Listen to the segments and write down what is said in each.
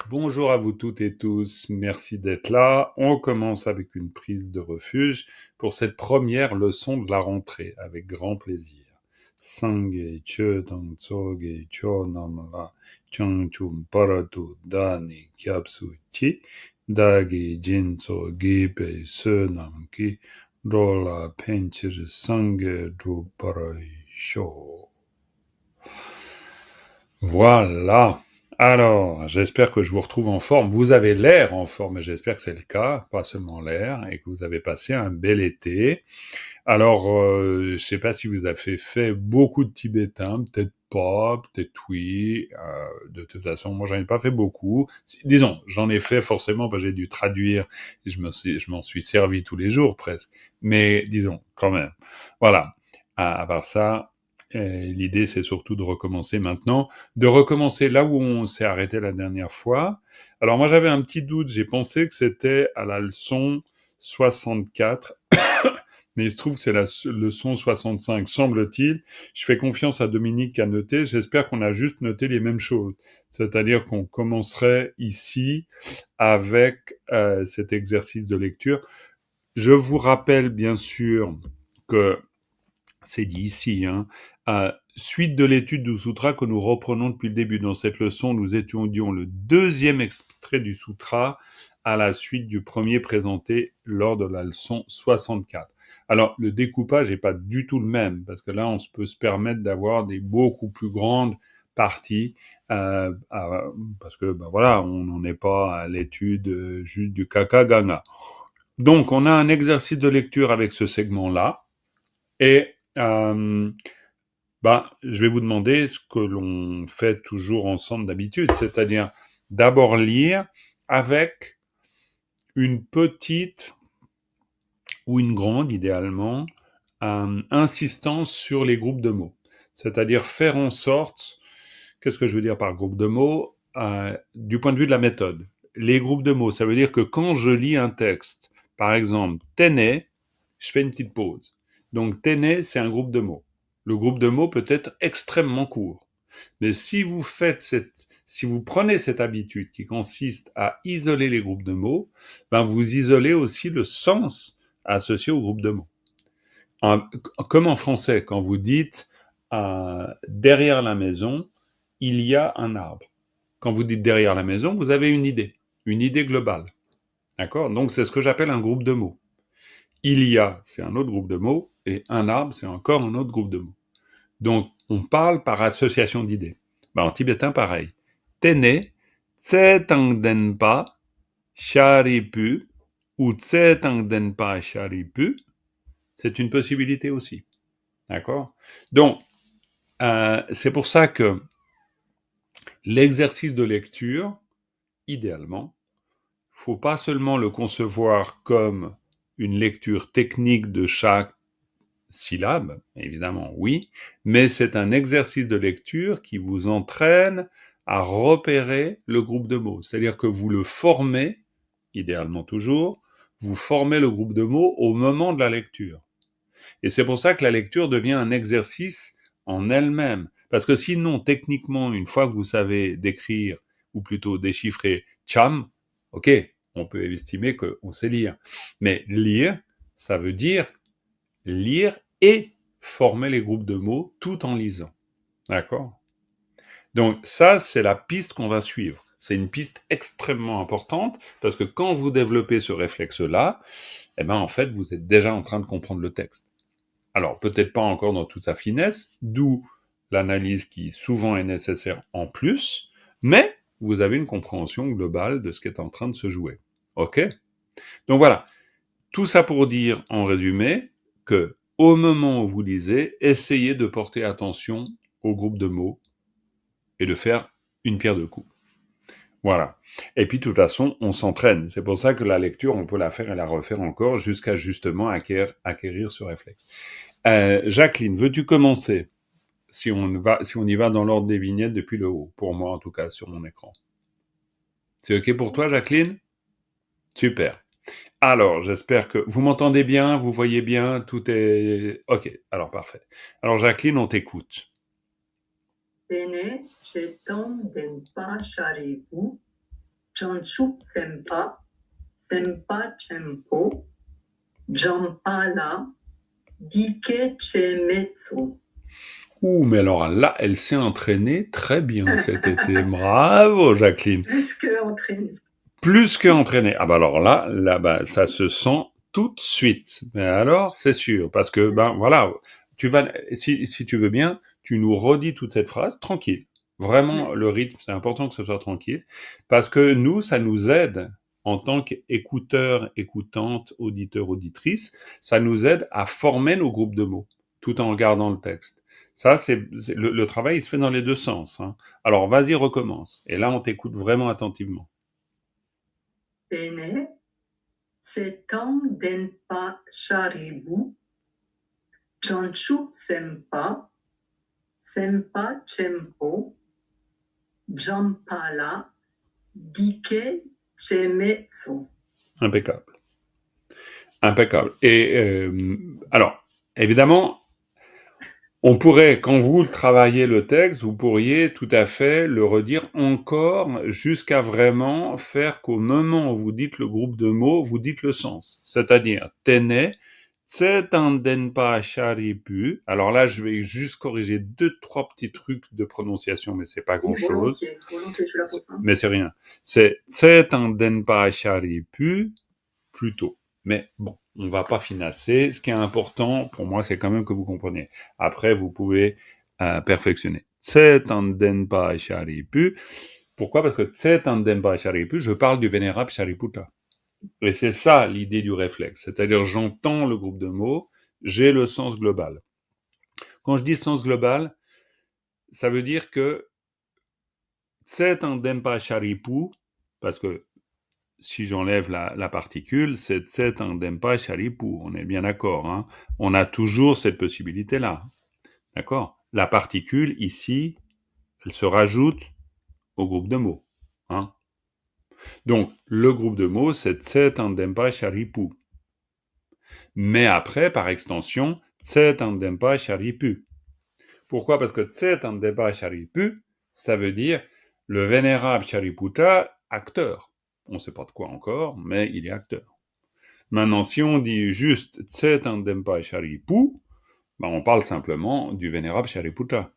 Bonjour à vous toutes et tous, merci d'être là. On commence avec une prise de refuge pour cette première leçon de la rentrée, avec grand plaisir. Sangye che tang tsoge cho nam la chang chum paratu dani kyapsu chi dagi jinso gipe se nam ki rola penchir sangye dru parai sho. Voilà. Alors, j'espère que je vous retrouve en forme. Vous avez l'air en forme, et j'espère que c'est le cas, pas seulement l'air, et que vous avez passé un bel été. Alors, je sais pas si vous avez fait beaucoup de tibétain, peut-être pas, peut-être oui. De toute façon, moi, j'en ai pas fait beaucoup. Disons, j'en ai fait forcément, parce que j'ai dû traduire, et je m'en suis servi tous les jours presque. Mais disons, quand même. Voilà. À part ça, l'idée, c'est surtout de recommencer maintenant, de recommencer là où on s'est arrêté la dernière fois. Alors moi, j'avais un petit doute, j'ai pensé que c'était à la leçon 64, mais il se trouve que c'est la leçon 65, semble-t-il. Je fais confiance à Dominique qui a noté, j'espère qu'on a juste noté les mêmes choses. C'est-à-dire qu'on commencerait ici avec cet exercice de lecture. Je vous rappelle bien sûr que c'est dit ici, hein, suite de l'étude du sutra que nous reprenons depuis le début. Dans cette leçon, nous étudions le deuxième extrait du sutra à la suite du premier présenté lors de la leçon 64. Alors, le découpage n'est pas du tout le même, parce que là, on peut se permettre d'avoir des beaucoup plus grandes parties, parce que, ben voilà, on n'en est pas à l'étude juste du Kakaganga. Donc, on a un exercice de lecture avec ce segment-là, et je vais vous demander ce que l'on fait toujours ensemble d'habitude, c'est-à-dire d'abord lire avec une petite ou une grande, idéalement, insistance sur les groupes de mots. C'est-à-dire faire en sorte, qu'est-ce que je veux dire par groupe de mots, du point de vue de la méthode. Les groupes de mots, ça veut dire que quand je lis un texte, par exemple, Tene, je fais une petite pause. Donc Tene, c'est un groupe de mots. Le groupe de mots peut être extrêmement court. Mais si vous prenez cette habitude qui consiste à isoler les groupes de mots, vous isolez aussi le sens associé au groupe de mots. Comme en français, quand vous dites derrière la maison, il y a un arbre. Quand vous dites derrière la maison, vous avez une idée globale. D'accord? Donc c'est ce que j'appelle un groupe de mots. Il y a, c'est un autre groupe de mots, et un arbre, c'est encore un autre groupe de mots. Donc, on parle par association d'idées. En tibétain, pareil. Tene, tse tang denpa, sharipu, ou tse tang denpa sharipu, c'est une possibilité aussi. D'accord? Donc, c'est pour ça que l'exercice de lecture, idéalement, faut pas seulement le concevoir comme une lecture technique de chaque syllabe, évidemment, oui, mais c'est un exercice de lecture qui vous entraîne à repérer le groupe de mots. C'est-à-dire que vous le formez, idéalement toujours, vous formez le groupe de mots au moment de la lecture. Et c'est pour ça que la lecture devient un exercice en elle-même. Parce que sinon, techniquement, une fois que vous savez décrire, ou plutôt déchiffrer cham, ok, on peut estimer qu'on sait lire. Mais lire, ça veut dire lire et former les groupes de mots tout en lisant. D'accord? Donc ça, c'est la piste qu'on va suivre. C'est une piste extrêmement importante parce que quand vous développez ce réflexe-là, en fait, vous êtes déjà en train de comprendre le texte. Alors, peut-être pas encore dans toute sa finesse, d'où l'analyse qui souvent est nécessaire en plus, mais vous avez une compréhension globale de ce qui est en train de se jouer. Ok? Donc voilà. Tout ça pour dire, en résumé, que au moment où vous lisez, essayez de porter attention au groupe de mots et de faire une pierre deux coups. Voilà. Et puis, de toute façon, on s'entraîne. C'est pour ça que la lecture, on peut la faire et la refaire encore jusqu'à justement acquérir ce réflexe. Jacqueline, veux-tu commencer si on y va dans l'ordre des vignettes depuis le haut, pour moi en tout cas, sur mon écran. C'est OK pour toi, Jacqueline? Super. Alors, j'espère que vous m'entendez bien, vous voyez bien, tout est... OK, alors parfait. Alors, Jacqueline, on t'écoute. Tene cheton denpa sharipu, Chanchu sempa, sempa chempo, jampala, dike chemetsu. Mais alors là, elle s'est entraînée très bien cet été. Bravo, Jacqueline. Plus que entraînée. Plus que entraînée. Ah bah alors là, ça se sent tout de suite. Mais alors, c'est sûr, parce que voilà, si tu veux bien, tu nous redis toute cette phrase tranquille. Vraiment, le rythme, c'est important que ce soit tranquille, parce que nous, ça nous aide en tant qu'écouteurs, écoutantes, auditeurs, auditrices, ça nous aide à former nos groupes de mots, tout en regardant le texte. Ça, le travail, il se fait dans les deux sens. Hein. Alors, vas-y, recommence. Et là, on t'écoute vraiment attentivement. Tene, setan denpa sharibu, chanchu sempa, sempa chempo, jampala, dike chemetsu. Impeccable. Impeccable. Et alors, évidemment, on pourrait, quand vous travaillez le texte, vous pourriez tout à fait le redire encore jusqu'à vraiment faire qu'au moment où vous dites le groupe de mots, vous dites le sens. C'est-à-dire, tene, tsetanden sharipu. Alors là, je vais juste corriger 2-3 petits trucs de prononciation, mais c'est pas grand-chose. Mais c'est rien. C'est tsetanden sharipu, plutôt. Mais bon, on va pas finasser. Ce qui est important pour moi, c'est quand même que vous compreniez. Après, vous pouvez perfectionner. Tsetanden sharipu. Pourquoi? Parce que Tsetanden sharipu, je parle du vénérable Shariputra. Et c'est ça l'idée du réflexe. C'est-à-dire, j'entends le groupe de mots, j'ai le sens global. Quand je dis sens global, ça veut dire que Tsetanden sharipu, parce que si j'enlève la particule, c'est Tsetanden sharipu. On est bien d'accord. Hein. On a toujours cette possibilité-là. D'accord? La particule, ici, elle se rajoute au groupe de mots. Hein. Donc, le groupe de mots, c'est Tsetanden sharipu. Mais après, par extension, Tsetanden sharipu. Pourquoi? Parce que Tsetanden sharipu, ça veut dire le vénérable Shariputra, acteur. On ne sait pas de quoi encore, mais il est acteur. Maintenant, si on dit juste Tsetanden sharipu, on parle simplement du vénérable Shariputra,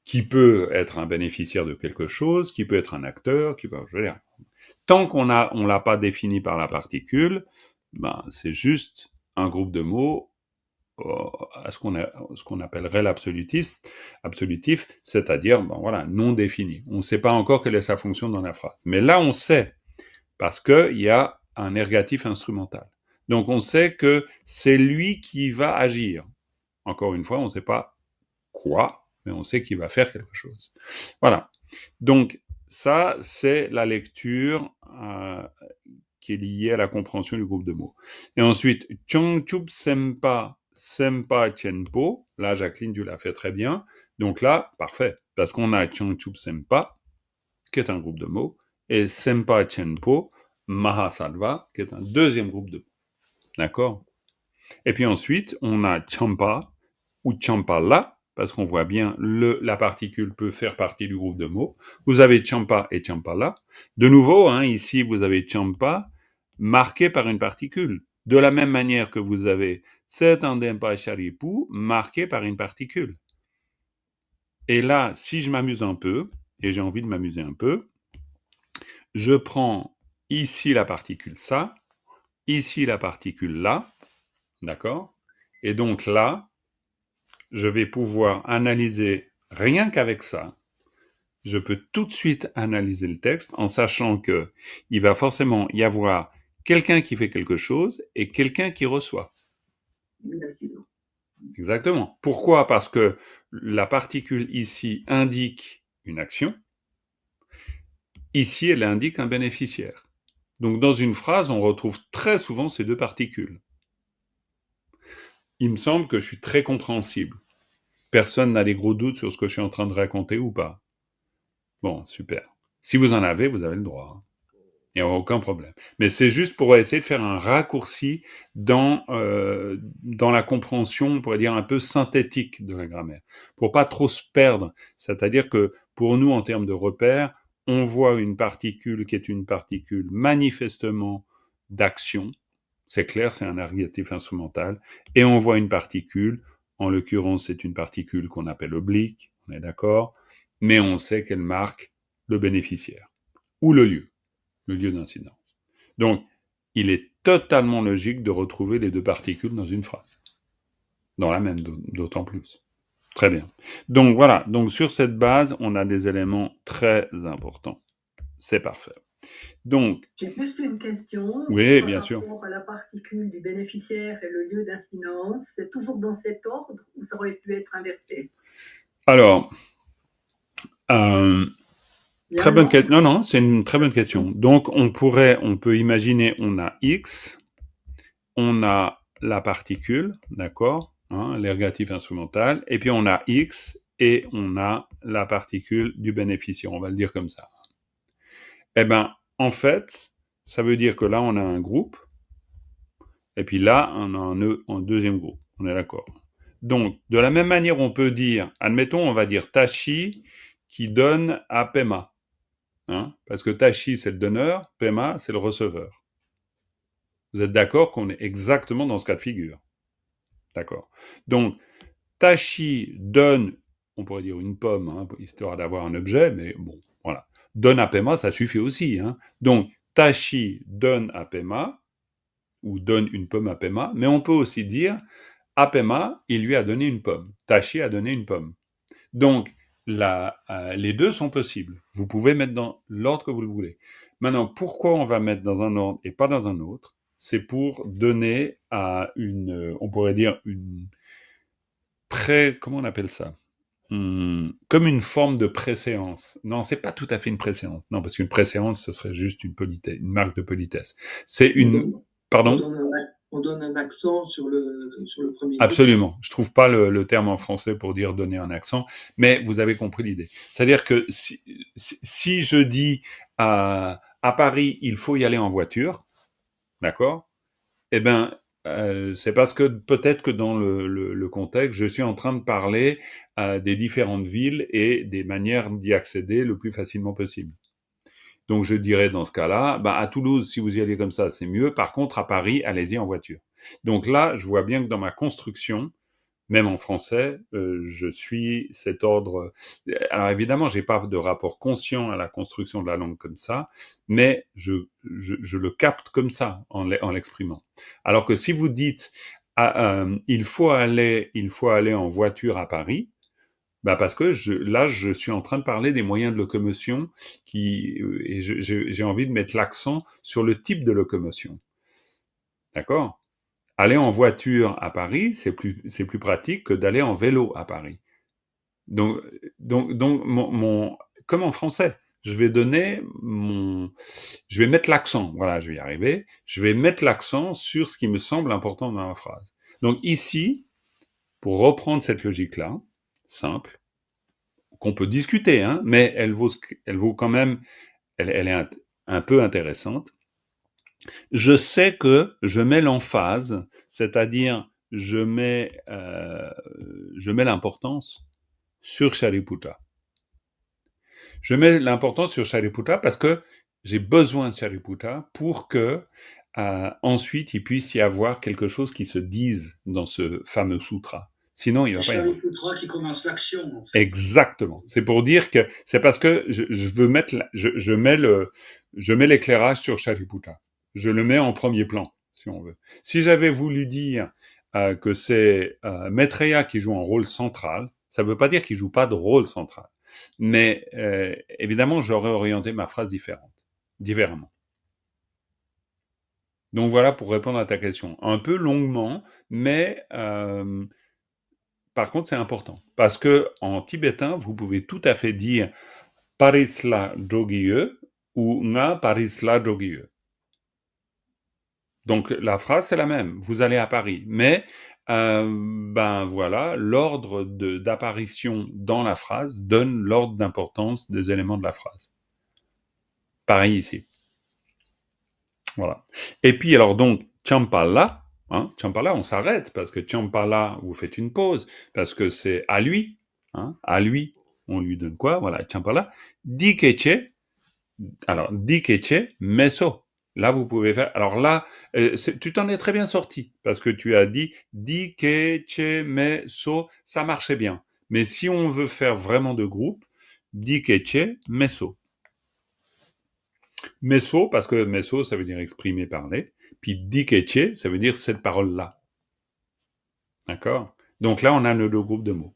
qui peut être un bénéficiaire de quelque chose, qui peut être un acteur, qui peut... Je veux dire, tant qu'on l'a pas défini par la particule, c'est juste un groupe de mots à ce qu'on appellerait l'absolutif, c'est-à-dire non défini. On ne sait pas encore quelle est sa fonction dans la phrase. Mais là, on sait, parce qu'il y a un ergatif instrumental. Donc on sait que c'est lui qui va agir. Encore une fois, on ne sait pas quoi, mais on sait qu'il va faire quelque chose. Voilà. Donc ça, c'est la lecture qui est liée à la compréhension du groupe de mots. Et ensuite, Chongchup Sempa, Sempa Chenpo. Là, Jacqueline, tu l'as fait très bien. Donc là, parfait. Parce qu'on a Chongchup Sempa, qui est un groupe de mots, et Sempa Chenpo, Mahasattva, qui est un deuxième groupe de mots. D'accord? Et puis ensuite, on a Champa, ou Champala, parce qu'on voit bien la particule peut faire partie du groupe de mots. Vous avez Champa et Champala. De nouveau, ici, vous avez Champa marqué par une particule. De la même manière que vous avez Tsetandempa Sharipu marqué par une particule. Et là, si je m'amuse un peu, et j'ai envie de m'amuser un peu, je prends ici la particule ça, ici la particule là, d'accord? Et donc là, je vais pouvoir analyser rien qu'avec ça. Je peux tout de suite analyser le texte en sachant que il va forcément y avoir quelqu'un qui fait quelque chose et quelqu'un qui reçoit. Exactement. Pourquoi? Parce que la particule ici indique une action. Ici, elle indique un bénéficiaire. Donc, dans une phrase, on retrouve très souvent ces deux particules. Il me semble que je suis très compréhensible. Personne n'a des gros doutes sur ce que je suis en train de raconter ou pas. Bon, super. Si vous en avez, vous avez le droit. Il n'y a aucun problème. Mais c'est juste pour essayer de faire un raccourci dans la compréhension, on pourrait dire, un peu synthétique de la grammaire. Pour pas trop se perdre. C'est-à-dire que pour nous, en termes de repères, on voit une particule qui est une particule manifestement d'action, c'est clair, c'est un ergatif instrumental, et on voit une particule, en l'occurrence c'est une particule qu'on appelle oblique, on est d'accord, mais on sait qu'elle marque le bénéficiaire, ou le lieu d'incidence. Donc, il est totalement logique de retrouver les deux particules dans une phrase. Dans la même, d'autant plus. Très bien. Donc voilà, donc sur cette base, on a des éléments très importants. C'est parfait. Donc, j'ai juste une question. oui, Par bien sûr. rapport à la particule du bénéficiaire et le lieu d'incidence, c'est toujours dans cet ordre ou ça aurait pu être inversé? Alors, très bonne question. Non, c'est une très bonne question. Donc, on peut imaginer, on a X, on a la particule, d'accord, hein, l'ergatif instrumental, et puis on a X et on a la particule du bénéficiaire, on va le dire comme ça. Eh ben, en fait, ça veut dire que là, on a un groupe, et puis là, on a un deuxième groupe. On est d'accord. Donc, de la même manière, on peut dire, admettons, on va dire Tachi qui donne à Pema. Hein, parce que Tachi, c'est le donneur, Pema, c'est le receveur. Vous êtes d'accord qu'on est exactement dans ce cas de figure? D'accord. Donc, Tachi donne, on pourrait dire une pomme, hein, histoire d'avoir un objet, mais bon, voilà. Donne à Pema, ça suffit aussi. Hein. Donc, Tachi donne à Pema, ou donne une pomme à Pema, mais on peut aussi dire, à Pema, il lui a donné une pomme. Tachi a donné une pomme. Donc, les deux sont possibles. Vous pouvez mettre dans l'ordre que vous le voulez. Maintenant, pourquoi on va mettre dans un ordre et pas dans un autre? C'est pour donner à on pourrait dire comment on appelle ça? Comme une forme de préséance. Non, c'est pas tout à fait une préséance. Non, parce qu'une préséance, ce serait juste une marque de politesse. C'est une... Pardon? On donne un accent sur le premier. Absolument. Je trouve pas le terme en français pour dire donner un accent, mais vous avez compris l'idée. C'est-à-dire que si je dis à Paris, il faut y aller en voiture, d'accord? Eh ben, c'est parce que peut-être que dans le contexte, je suis en train de parler des différentes villes et des manières d'y accéder le plus facilement possible. Donc je dirais dans ce cas-là, bah à Toulouse, si vous y allez comme ça, c'est mieux. Par contre, à Paris, allez-y en voiture. Donc là, je vois bien que dans ma construction, même en français, je suis cet ordre. Alors évidemment, j'ai pas de rapport conscient à la construction de la langue comme ça, mais je le capte comme ça en l'exprimant. Alors que si vous dites il faut aller en voiture à Paris, bah parce que là, je suis en train de parler des moyens de locomotion et j'ai envie de mettre l'accent sur le type de locomotion. D'accord? Aller en voiture à Paris, c'est plus pratique que d'aller en vélo à Paris. Donc comme en français, je vais mettre l'accent. Voilà, je vais y arriver. Je vais mettre l'accent sur ce qui me semble important dans ma phrase. Donc ici, pour reprendre cette logique-là, simple, qu'on peut discuter, hein, mais elle vaut quand même, elle est un peu intéressante. Je sais que je mets l'emphase, c'est-à-dire je mets l'importance sur Shariputra. Je mets l'importance sur Shariputra parce que j'ai besoin de Shariputra pour que ensuite il puisse y avoir quelque chose qui se dise dans ce fameux sutra. Sinon, il va pas y avoir. Shariputra qui commence l'action. En fait. Exactement. C'est pour dire que c'est parce que je veux mettre, je mets l'éclairage sur Shariputra. Je le mets en premier plan, si on veut. Si j'avais voulu dire que c'est Maitreya qui joue un rôle central, ça ne veut pas dire qu'il joue pas de rôle central. Mais évidemment, j'aurais orienté ma phrase différemment. Donc voilà pour répondre à ta question. Un peu longuement, mais par contre, c'est important. Parce que en tibétain, vous pouvez tout à fait dire Parisla Jogiye ou Nga Parisla Jogiye. Donc la phrase c'est la même. Vous allez à Paris, mais ben voilà, l'ordre d'apparition dans la phrase donne l'ordre d'importance des éléments de la phrase. Pareil ici. Voilà. Et puis alors donc Champala. Hein, Champala, on s'arrête parce que Champala, vous faites une pause parce que c'est à lui. Hein, à lui, on lui donne quoi? Voilà, Champala. Dikeche, Alors, dikeche meso. Là, vous pouvez faire. Alors là, tu t'en es très bien sorti parce que tu as dit dikeche meso, ça marchait bien. Mais si on veut faire vraiment de groupe, dikeche meso. Meso, parce que meso, ça veut dire exprimer, parler. Puis dikeche, ça veut dire cette parole-là. D'accord? Donc là, on a le groupe de mots.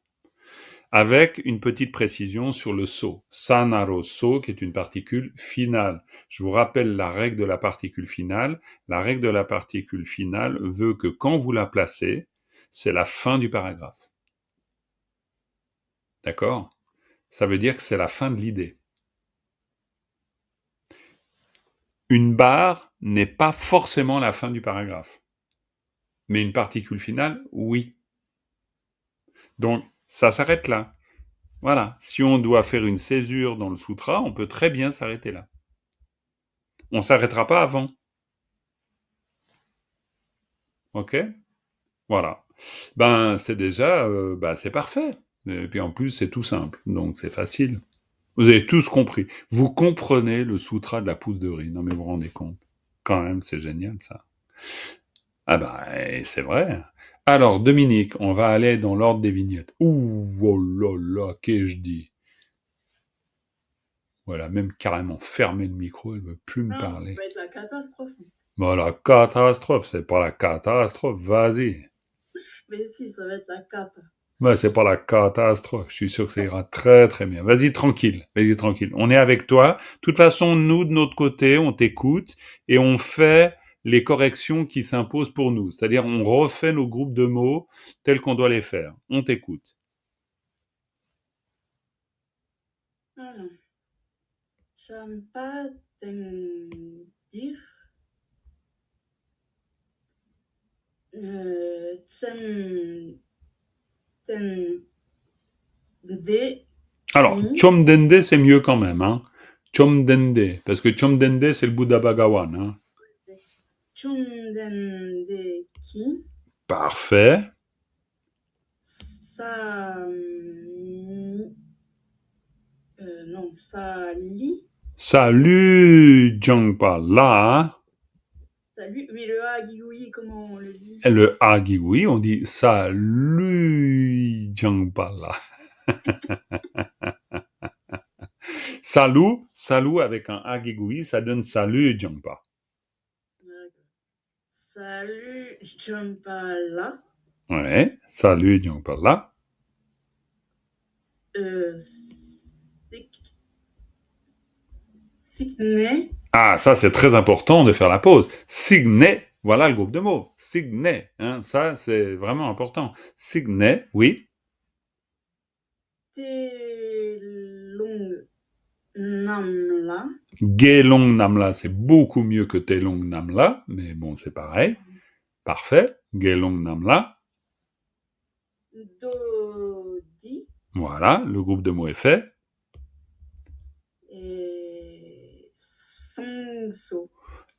Avec une petite précision sur le so. Sanaro so, qui est une particule finale. Je vous rappelle la règle de la particule finale. La règle de la particule finale veut que quand vous la placez, c'est la fin du paragraphe. D'accord? Ça veut dire que c'est la fin de l'idée. Une barre n'est pas forcément la fin du paragraphe. Mais une particule finale, oui. Donc, ça s'arrête là. Voilà. Si on doit faire une césure dans le sutra, on peut très bien s'arrêter là. On ne s'arrêtera pas avant. Ok? Voilà. Ben, c'est déjà, c'est parfait. Et puis en plus, c'est tout simple. Donc, c'est facile. Vous avez tous compris. Vous comprenez le sutra de la pousse de riz. Non, mais vous vous rendez compte. Quand même, c'est génial, ça. Ah ben, c'est vrai. Alors, Dominique, on va aller dans l'ordre des vignettes. Ouh, oh là là, qu'est-ce que je dis? Voilà, même carrément fermé le micro, elle veut plus me parler. Ça va être la catastrophe. Bon, la catastrophe, c'est pas la catastrophe, vas-y. Mais si, ça va être la cata. Ouais, c'est pas la catastrophe, je suis sûr que ça ira très très bien. Vas-y tranquille, on est avec toi. De toute façon, nous, de notre côté, on t'écoute et on fait les corrections qui s'imposent pour nous. C'est-à-dire, on refait nos groupes de mots tels qu'on doit les faire. On t'écoute. Alors, Champa Tengdir. Tende. Alors, Chomdende, c'est mieux quand même, hein. Chomdende, parce que Chomdende, c'est le Bouddha Bhagawan, hein. Chomdende ki. Parfait. Sali. Salut, Jangpa, là. Salut, oui, le Agigui, comment on le dit? Et le Agigui, on dit salut, Jangpa, là. Salut avec un Agigui, ça donne salut, Jangpa. Salut, Jangpa, là. Ouais, salut, Jangpa, là. Signe. Ah, ça, c'est très important de faire la pause. Signe, voilà le groupe de mots. Signe, hein, ça, c'est vraiment important. Signe, oui. Telong Namla. Gelong Namla, c'est beaucoup mieux que Telong Namla, mais bon, c'est pareil. Parfait. Gelong Namla. Dodi. Voilà, le groupe de mots est fait. Et Songso.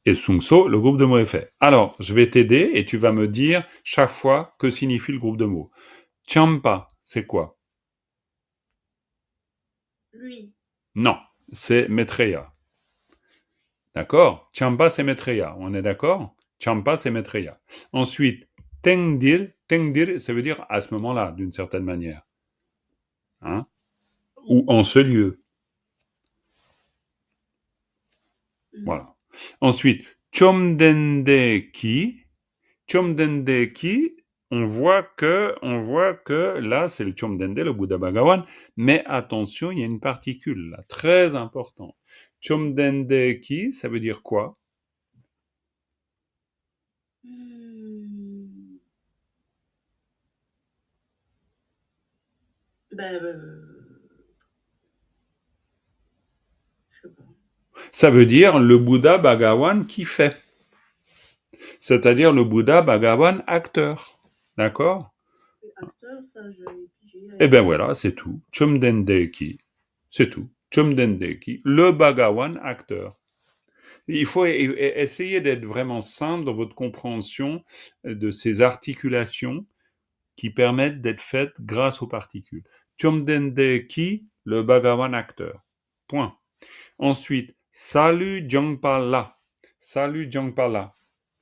Et Sungso, le groupe de mots est fait. Alors, je vais t'aider et tu vas me dire chaque fois que signifie le groupe de mots. Champa, c'est quoi? Lui. Non, c'est Maitreya. D'accord? Champa, c'est Maitreya. On est d'accord? Champa, c'est Maitreya. Ensuite, Tengdir, ça veut dire à ce moment-là, d'une certaine manière. Hein? Ou en ce lieu. Voilà. Ensuite, Chomdende ki, on voit que là, c'est le Chomdende, le Bouddha Bhagawan, mais attention, il y a une particule là, très importante. Chomdende ki, ça veut dire quoi? Je sais pas. Ça veut dire le Bouddha Bhagawan qui fait. C'est-à-dire le Bouddha Bhagawan acteur. D'accord? Acteur, ça, j'ai... Eh bien voilà, c'est tout. Chomdende ki. C'est tout. Chomdende ki. Le Bhagawan acteur. Il faut essayer d'être vraiment simple dans votre compréhension de ces articulations qui permettent d'être faites grâce aux particules. Chomdende ki, le Bhagawan acteur. Point. Ensuite, Salut Jongpala. Salut Jongpala.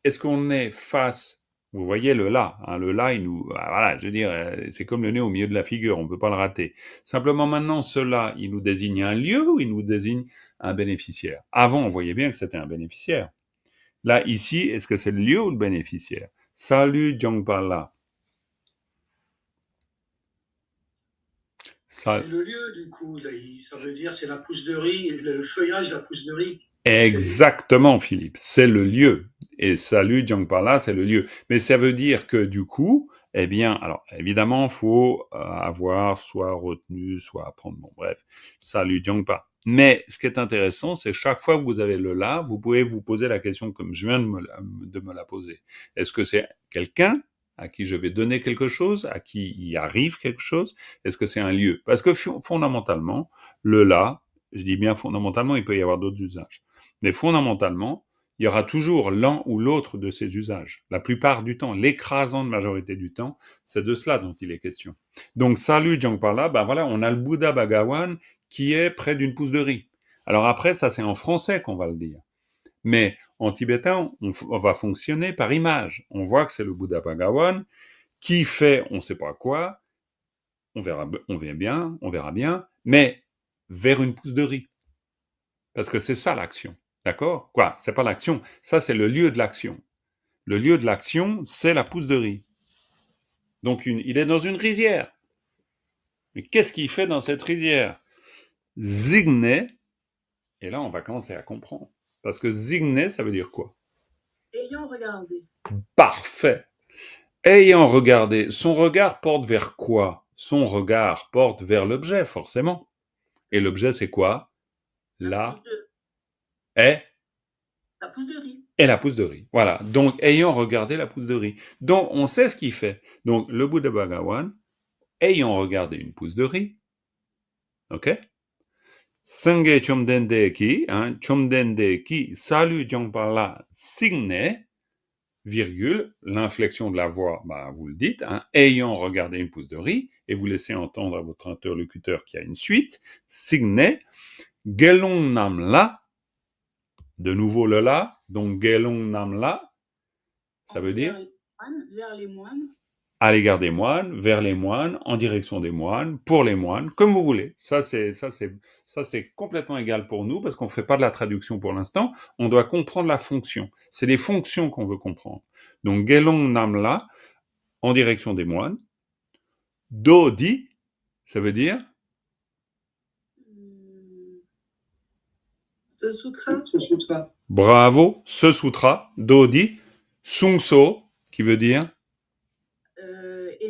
Est-ce qu'on est face? Vous voyez le là. Hein, le là, il nous, voilà, je veux dire, c'est comme le nez au milieu de la figure, on ne peut pas le rater. Simplement maintenant, ce là, il nous désigne un lieu ou il nous désigne un bénéficiaire? Avant, on voyait bien que c'était un bénéficiaire. Là, ici, est-ce que c'est le lieu ou le bénéficiaire? Salut Jongpala. C'est le lieu, du coup. Là, ça veut dire c'est la pousse de riz, le feuillage de la pousse de riz. Exactement, Philippe. C'est le lieu. Et salut Jongpala, c'est le lieu. Mais ça veut dire que du coup, eh bien, alors évidemment, faut avoir soit retenu, soit apprendre. Bon, bref, salut Jongpa. Mais ce qui est intéressant, c'est chaque fois que vous avez le là, vous pouvez vous poser la question comme je viens de me la poser. Est-ce que c'est quelqu'un à qui je vais donner quelque chose, à qui il arrive quelque chose? Est-ce que c'est un lieu? Parce que fondamentalement, le là, je dis bien fondamentalement, il peut y avoir d'autres usages. Mais fondamentalement, il y aura toujours l'un ou l'autre de ces usages. La plupart du temps, l'écrasante majorité du temps, c'est de cela dont il est question. Donc, salut Jongpala, ben voilà, on a le Bouddha Bhagawan qui est près d'une pousse de riz. Alors après, ça c'est en français qu'on va le dire. Mais en tibétain, on va fonctionner par image. On voit que c'est le Bouddha Bhagawan qui fait on ne sait pas quoi, on verra bien, mais vers une pousse de riz. Parce que c'est ça l'action. D'accord? Quoi? C'est pas l'action. Ça, c'est le lieu de l'action. Le lieu de l'action, c'est la pousse de riz. Donc, il est dans une rizière. Mais qu'est-ce qu'il fait dans cette rizière? Zigné, et là, on va commencer à comprendre. Parce que zigné, ça veut dire quoi? Ayant regardé. Parfait. Ayant regardé, son regard porte vers quoi? Son regard porte vers l'objet, forcément. Et l'objet, c'est quoi? La pousse de riz. Et la pousse de riz. Voilà. Donc, ayant regardé la pousse de riz. Donc, on sait ce qu'il fait. Donc, le Bouddha Bhagawan, ayant regardé une pousse de riz, ok? Senge Chomdende ki, salut Jongpala Signe, virgule, l'inflexion de la voix, bah, vous le dites, hein, ayant regardé une pousse de riz, et vous laissez entendre à votre interlocuteur qu'il y a une suite, Signe, Gelong Namla, de nouveau le la, donc Gelong Namla, ça veut dire vers les moines. À l'égard des moines, vers les moines, en direction des moines, pour les moines, comme vous voulez. Ça c'est complètement égal pour nous parce qu'on ne fait pas de la traduction pour l'instant. On doit comprendre la fonction. C'est les fonctions qu'on veut comprendre. Donc Gelong Namla, en direction des moines. Dodi, ça veut dire Ce sutra. Ce sutra. bravo, ce sutra. Dodi, Sungso, qui veut dire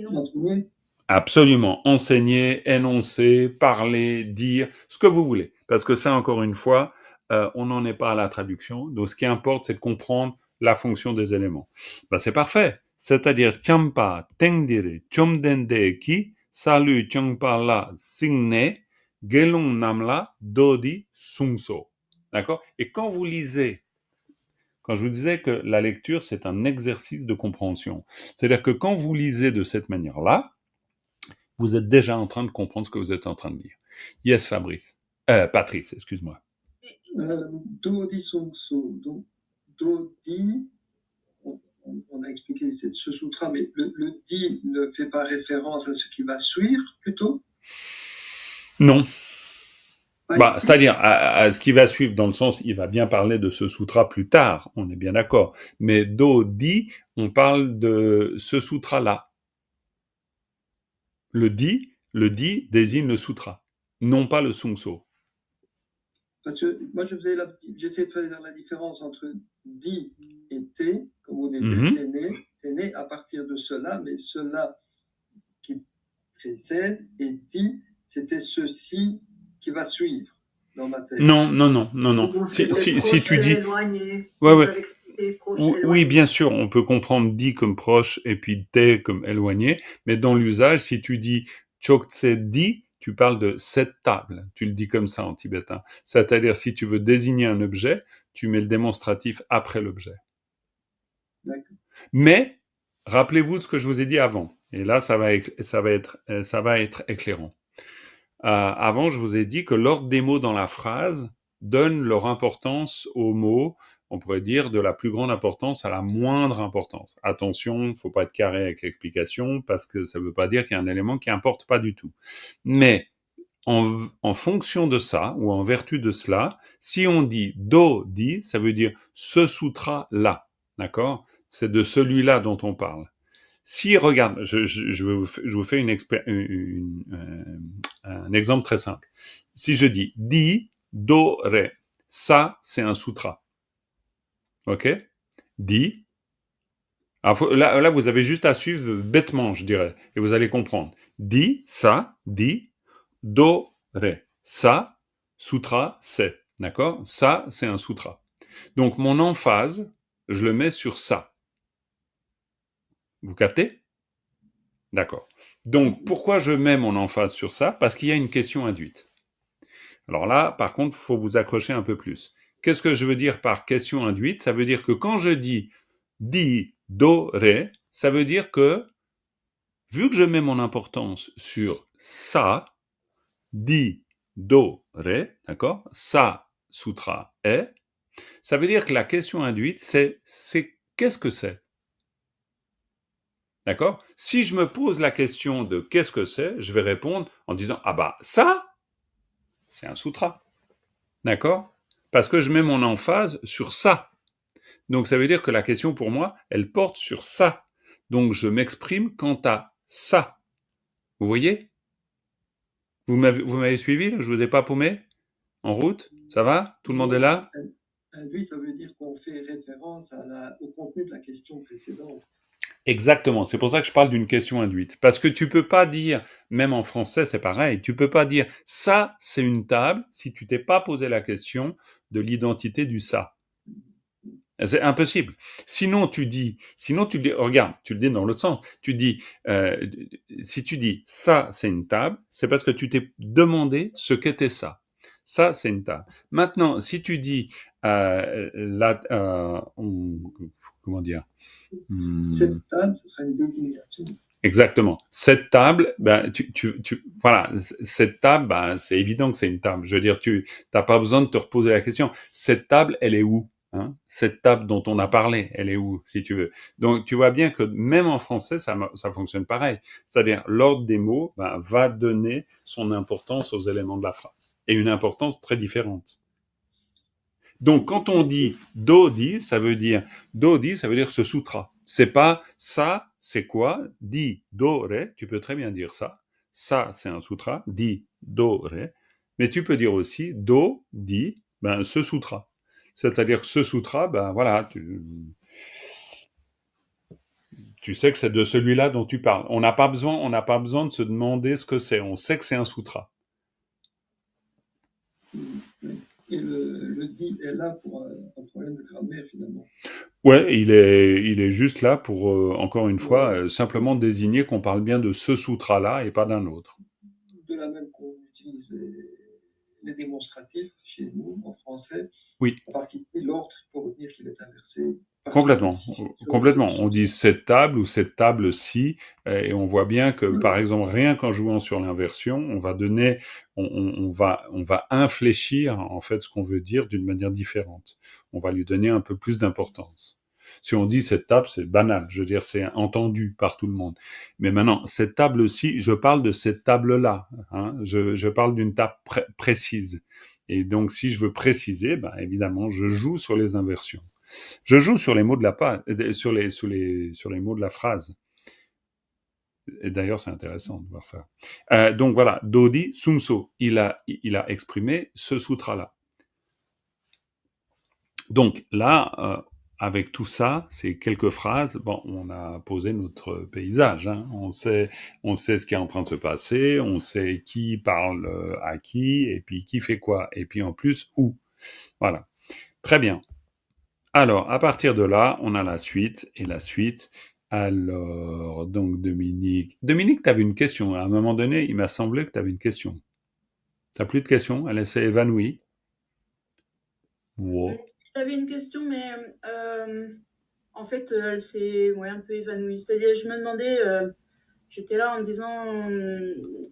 Enseigner. absolument, enseigner, énoncer, parler, dire, ce que vous voulez. Parce que ça, encore une fois, on n'en est pas à la traduction. Donc, ce qui importe, c'est de comprendre la fonction des éléments. Ben, c'est parfait. C'est-à-dire, Champa, Tengdire, Chomdende ki, Salu, Champa la, Signe, Gelong namla, Dodi, Sungso. D'accord? Et quand vous lisez, quand je vous disais que la lecture, c'est un exercice de compréhension. C'est-à-dire que quand vous lisez de cette manière-là, vous êtes déjà en train de comprendre ce que vous êtes en train de dire. Yes, Patrice, excuse-moi. Dodi Sungso. Dodi, on a expliqué ce sutra, mais le di ne fait pas référence à ce qui va suivre, plutôt? Non. Bah, c'est-à-dire à ce qui va suivre, dans le sens, il va bien parler de ce sutra plus tard, on est bien d'accord. Mais Dodi, on parle de ce sutra-là. Le di désigne le sutra, non pas le sungso. Parce que moi, j'essaie de faire la différence entre di et te, comme au début, t'es né à partir de cela, mais cela qui précède, et di, c'était ceci qui va suivre dans ma tête. Non. Si tu dis... Oui, bien sûr, on peut comprendre di comme proche et puis te comme éloigné, mais dans l'usage, si tu dis chokse di, tu parles de cette table. Tu le dis comme ça en tibétain. C'est-à-dire, si tu veux désigner un objet, tu mets le démonstratif après l'objet. D'accord. Mais, rappelez-vous de ce que je vous ai dit avant. Et là, ça va être éclairant. Avant, je vous ai dit que l'ordre des mots dans la phrase donnent leur importance aux mots, on pourrait dire de la plus grande importance à la moindre importance. Attention, faut pas être carré avec l'explication, parce que ça veut pas dire qu'il y a un élément qui importe pas du tout. Mais en fonction de ça, ou en vertu de cela, si on dit do dit, ça veut dire ce sutra-là, d'accord? C'est de celui-là dont on parle. Si, regarde, je vous fais un exemple très simple. Si je dis di, do, ré, ça, c'est un sutra. Ok? Di. Alors, là, vous avez juste à suivre bêtement, je dirais, et vous allez comprendre. Di, ça, di, do, ré. Ça, sutra, c'est. D'accord? Ça, c'est un sutra. Donc, mon emphase, je le mets sur ça. Vous captez? D'accord. Donc, pourquoi je mets mon emphase sur ça? Parce qu'il y a une question induite. Alors là, par contre, il faut vous accrocher un peu plus. Qu'est-ce que je veux dire par question induite? Ça veut dire que quand je dis di, do, ré, ça veut dire que, vu que je mets mon importance sur ça, di, do, ré, d'accord? Ça, sutra, est, ça veut dire que la question induite, c'est qu'est-ce que c'est? D'accord? Si je me pose la question de qu'est-ce que c'est, je vais répondre en disant ah bah ça, c'est un sutra. D'accord? Parce que je mets mon emphase sur ça. Donc ça veut dire que la question pour moi, elle porte sur ça. Donc je m'exprime quant à ça. Vous voyez? Vous m'avez suivi? Je vous ai pas paumé? En route? Ça va? Tout le monde est là? Induit, ça veut dire qu'on fait référence au contenu de la question précédente. Exactement, c'est pour ça que je parle d'une question induite. Parce que tu peux pas dire, même en français c'est pareil, tu peux pas dire ça c'est une table si tu t'es pas posé la question de l'identité du ça. C'est impossible. Sinon tu dis, regarde, tu le dis dans l'autre sens. Tu dis, si tu dis ça c'est une table, c'est parce que tu t'es demandé ce qu'était ça. Ça c'est une table. Maintenant, si tu dis comment dire? Cette table, ce sera une désignation. Exactement. Cette table, ben, voilà, cette table, ben, c'est évident que c'est une table. Je veux dire, tu n'as pas besoin de te reposer la question. Cette table, elle est où? Hein? Cette table dont on a parlé, elle est où, si tu veux? Donc, tu vois bien que même en français, ça fonctionne pareil. C'est-à-dire, l'ordre des mots va donner son importance aux éléments de la phrase. Et une importance très différente. Donc, quand on dit dodi, ça veut dire ce sutra. C'est pas ça, c'est quoi? Di, do, ré. Tu peux très bien dire ça. Ça, c'est un sutra. Di, do, ré. Mais tu peux dire aussi do, di, ce sutra. C'est-à-dire que ce sutra, voilà, tu sais que c'est de celui-là dont tu parles. On n'a pas besoin de se demander ce que c'est. On sait que c'est un sutra. Et le dit est là pour un problème de grammaire, finalement. Ouais, il est juste là pour, encore une fois, simplement désigner qu'on parle bien de ce sutra-là et pas d'un autre. De la même qu'on utilise les démonstratifs chez nous, en français. Oui. À part qu'ici, l'ordre, il faut retenir qu'il est inversé. Complètement. On dit cette table ou cette table-ci, et on voit bien que, par exemple, rien qu'en jouant sur l'inversion, on va infléchir, en fait, ce qu'on veut dire d'une manière différente. On va lui donner un peu plus d'importance. Si on dit cette table, c'est banal. Je veux dire, c'est entendu par tout le monde. Mais maintenant, cette table-ci, je parle de cette table-là. Hein, je parle d'une table précise. Et donc, si je veux préciser, évidemment, je joue sur les inversions. Je joue sur les mots de sur les mots de la phrase. Et d'ailleurs, c'est intéressant de voir ça. Donc voilà, Dodi Sumso, il a exprimé ce sutra-là. Donc là, avec tout ça, ces quelques phrases, bon, on a posé notre paysage. Hein. On sait ce qui est en train de se passer, on sait qui parle à qui, et puis qui fait quoi, et puis en plus où. Voilà. Très bien. Alors, à partir de là, on a la suite, et la suite, alors, donc Dominique, tu avais une question, à un moment donné, il m'a semblé que tu avais une question. T'as plus de questions? Elle s'est évanouie. Wow. J'avais une question, mais en fait, elle s'est un peu évanouie. C'est-à-dire, je me demandais, j'étais là en me disant,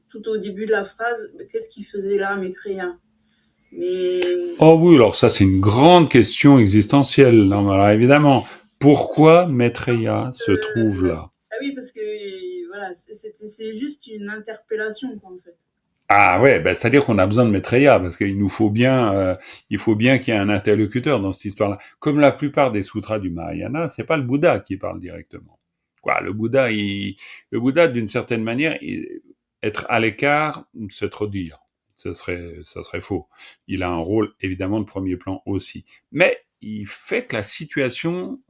tout au début de la phrase, qu'est-ce qu'il faisait là, Maitreya? Mais Oh oui, alors ça, c'est une grande question existentielle. Non, mais alors, évidemment, pourquoi Maitreya se trouve là? ah oui, parce que voilà, c'est juste une interpellation, quoi, en fait. Ah ouais, ben, c'est-à-dire qu'on a besoin de Maitreya, parce qu'il nous faut bien, il faut bien qu'il y ait un interlocuteur dans cette histoire-là. Comme la plupart des sutras du Mahayana, c'est pas le Bouddha qui parle directement. Quoi, le Bouddha, d'une certaine manière, être à l'écart, c'est trop dire. Ça serait faux. Il a un rôle, évidemment, de premier plan aussi. Mais il fait que la situation,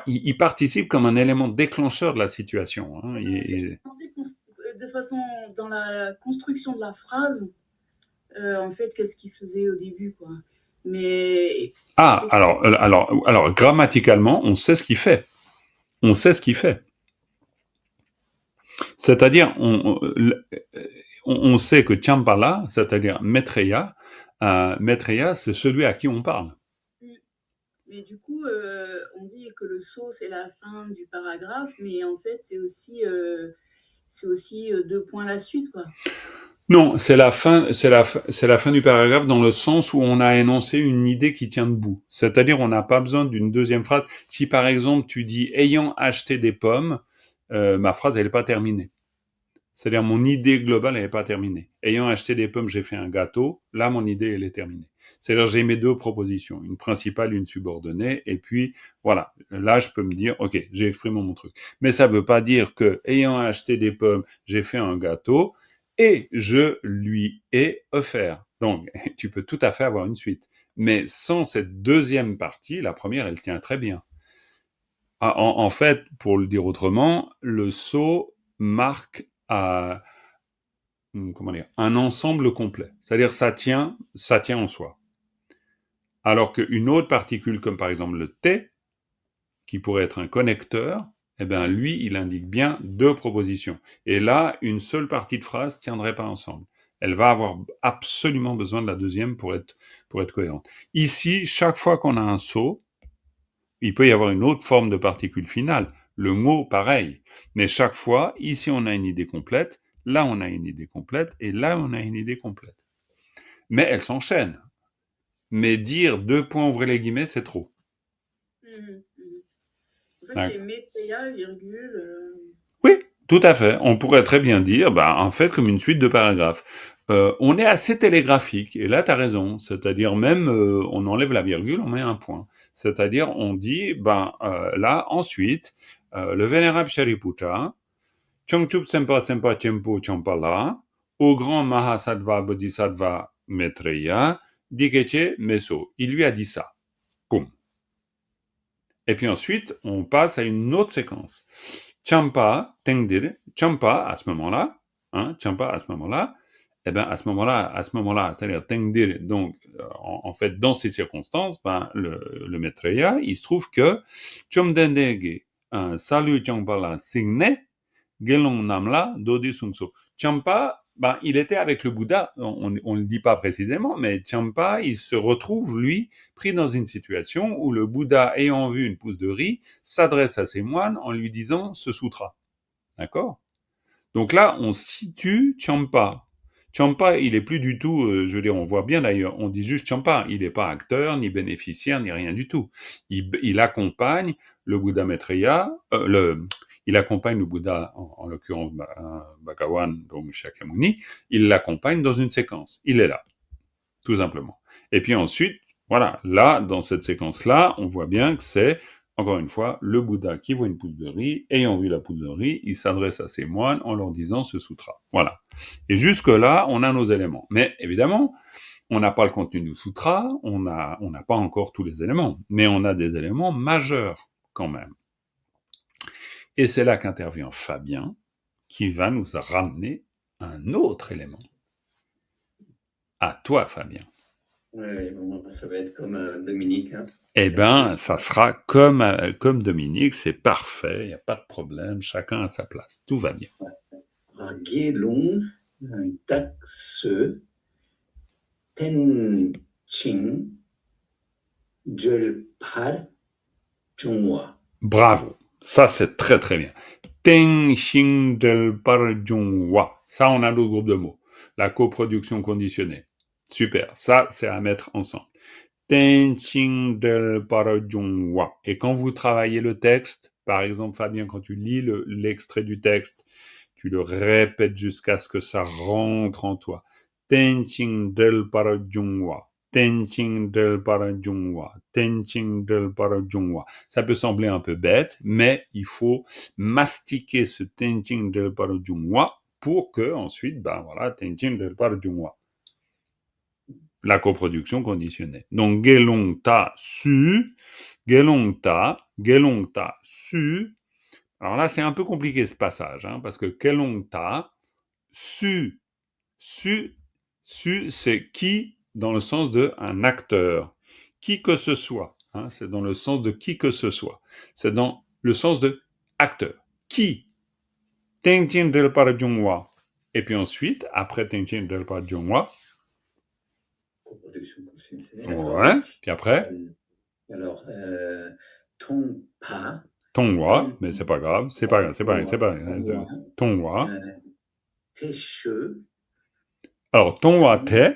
il participe comme un élément déclencheur de la situation. Hein. De façon, dans la construction de la phrase, en fait, qu'est-ce qu'il faisait au début, quoi. Mais Alors, grammaticalement, on sait ce qu'il fait. On sait ce qu'il fait. C'est-à-dire, on sait que Champala, c'est-à-dire Maitreya, Maitreya, c'est celui à qui on parle. Mais du coup, on dit que le so, c'est la fin du paragraphe, mais en fait, c'est aussi deux points la suite, quoi. Non, c'est la fin du paragraphe dans le sens où on a énoncé une idée qui tient debout. C'est-à-dire, on n'a pas besoin d'une deuxième phrase. Si par exemple tu dis ayant acheté des pommes, ma phrase elle n'est pas terminée. C'est-à-dire mon idée globale elle n'est pas terminée. Ayant acheté des pommes, j'ai fait un gâteau. Là, mon idée elle est terminée. C'est-à-dire j'ai mes deux propositions, une principale, une subordonnée, et puis voilà. Là, je peux me dire, ok, j'ai exprimé mon truc. Mais ça veut pas dire que ayant acheté des pommes, j'ai fait un gâteau et je lui ai offert. Donc, tu peux tout à fait avoir une suite. Mais sans cette deuxième partie, la première, elle tient très bien. En fait, pour le dire autrement, le so marque un ensemble complet. C'est-à-dire, ça tient en soi. Alors qu'une autre particule, comme par exemple le T, qui pourrait être un connecteur, eh bien, lui, il indique bien deux propositions. Et là, une seule partie de phrase ne tiendrait pas ensemble. Elle va avoir absolument besoin de la deuxième pour être cohérente. Ici, chaque fois qu'on a un so, il peut y avoir une autre forme de particule finale. Le mot, pareil. Mais chaque fois, ici, on a une idée complète, là, on a une idée complète, et là, on a une idée complète. Mais elles s'enchaînent. Mais dire deux points, ouvrez les guillemets, c'est trop. En fait, c'est Maitreya, virgule... Oui, tout à fait. On pourrait très bien dire, en fait, comme une suite de paragraphes. On est assez télégraphique, et là, tu as raison. C'est-à-dire même, on enlève la virgule, on met un point. C'est-à-dire, on dit, là, ensuite, le vénérable Shariputra, Chongchup Sempa Sempa Chempu Champala, au grand Mahasattva Bodhisattva Maitreya, Dikeche Meso. Il lui a dit ça. Poum. Et puis ensuite, on passe à une autre séquence. Champa, Tengdir, Champa, à ce moment-là, eh bien, à ce moment-là, c'est-à-dire Tengdir, donc, en fait, dans ces circonstances, le Maitreya, il se trouve que Chomdendege, Salut Champala Signe, Gelong Namla, Dodi Sungso. Champa, il était avec le Bouddha, on ne le dit pas précisément, mais Champa, il se retrouve, lui, pris dans une situation où le Bouddha, ayant vu une pousse de riz, s'adresse à ses moines en lui disant ce sutra. D'accord ? Donc là, on situe Champa. Champa, il est plus du tout, on voit bien d'ailleurs, on dit juste Champa, il n'est pas acteur, ni bénéficiaire, ni rien du tout. Il accompagne le Bouddha Maitreya, il accompagne le Bouddha, en l'occurrence Bhagavan, donc Shakyamuni, il l'accompagne dans une séquence. Il est là, tout simplement. Et puis ensuite, voilà, là, dans cette séquence-là, on voit bien que c'est, encore une fois, le Bouddha qui voit une pousse de riz, ayant vu la pousse de riz, il s'adresse à ses moines en leur disant ce sutra. Voilà. Et jusque-là, on a nos éléments. Mais évidemment, on n'a pas le contenu du sutra, on n'a pas encore tous les éléments, mais on a des éléments majeurs quand même. Et c'est là qu'intervient Fabien, qui va nous ramener un autre élément. À toi, Fabien. Oui, bon, ça va être comme Dominique. Hein. Eh bien, ça sera comme Dominique, c'est parfait, il n'y a pas de problème, chacun à sa place, tout va bien. Gelung Dakse Tenching Jelpar Jungwa. Bravo, ça c'est très très bien. Tenching Jelpar Jungwa. Ça, on a le groupe de mots. La coproduction conditionnée. Super, ça c'est à mettre ensemble. Tenchin del Parajungwa. Et quand vous travaillez le texte, par exemple Fabien, quand tu lis l'extrait du texte, tu le répètes jusqu'à ce que ça rentre en toi. Tenchin del Parajungwa. Tenchin del Parajungwa. Tenchin del Parajungwa. Ça peut sembler un peu bête, mais il faut mastiquer ce Tenchin del Parajungwa pour que ensuite, ben voilà, Tenchin del Parajungwa. La coproduction conditionnée. Donc, gelong ta su, gelong ta su. Alors là, c'est un peu compliqué ce passage, hein, parce que gelong ta su, c'est qui dans le sens de un acteur, qui que ce soit. Hein, c'est dans le sens de qui que ce soit. C'est dans le sens de acteur. Qui? Tengtin del Parajungwa. Et puis ensuite, après Tengtin del Parajungwa, Coproduction conditionnée. ouais. Puis après, alors, ton pas. Tongwa, mais c'est pas grave, c'est pas grave. Tongwa. Tes cheveux. Alors, Tongwa te,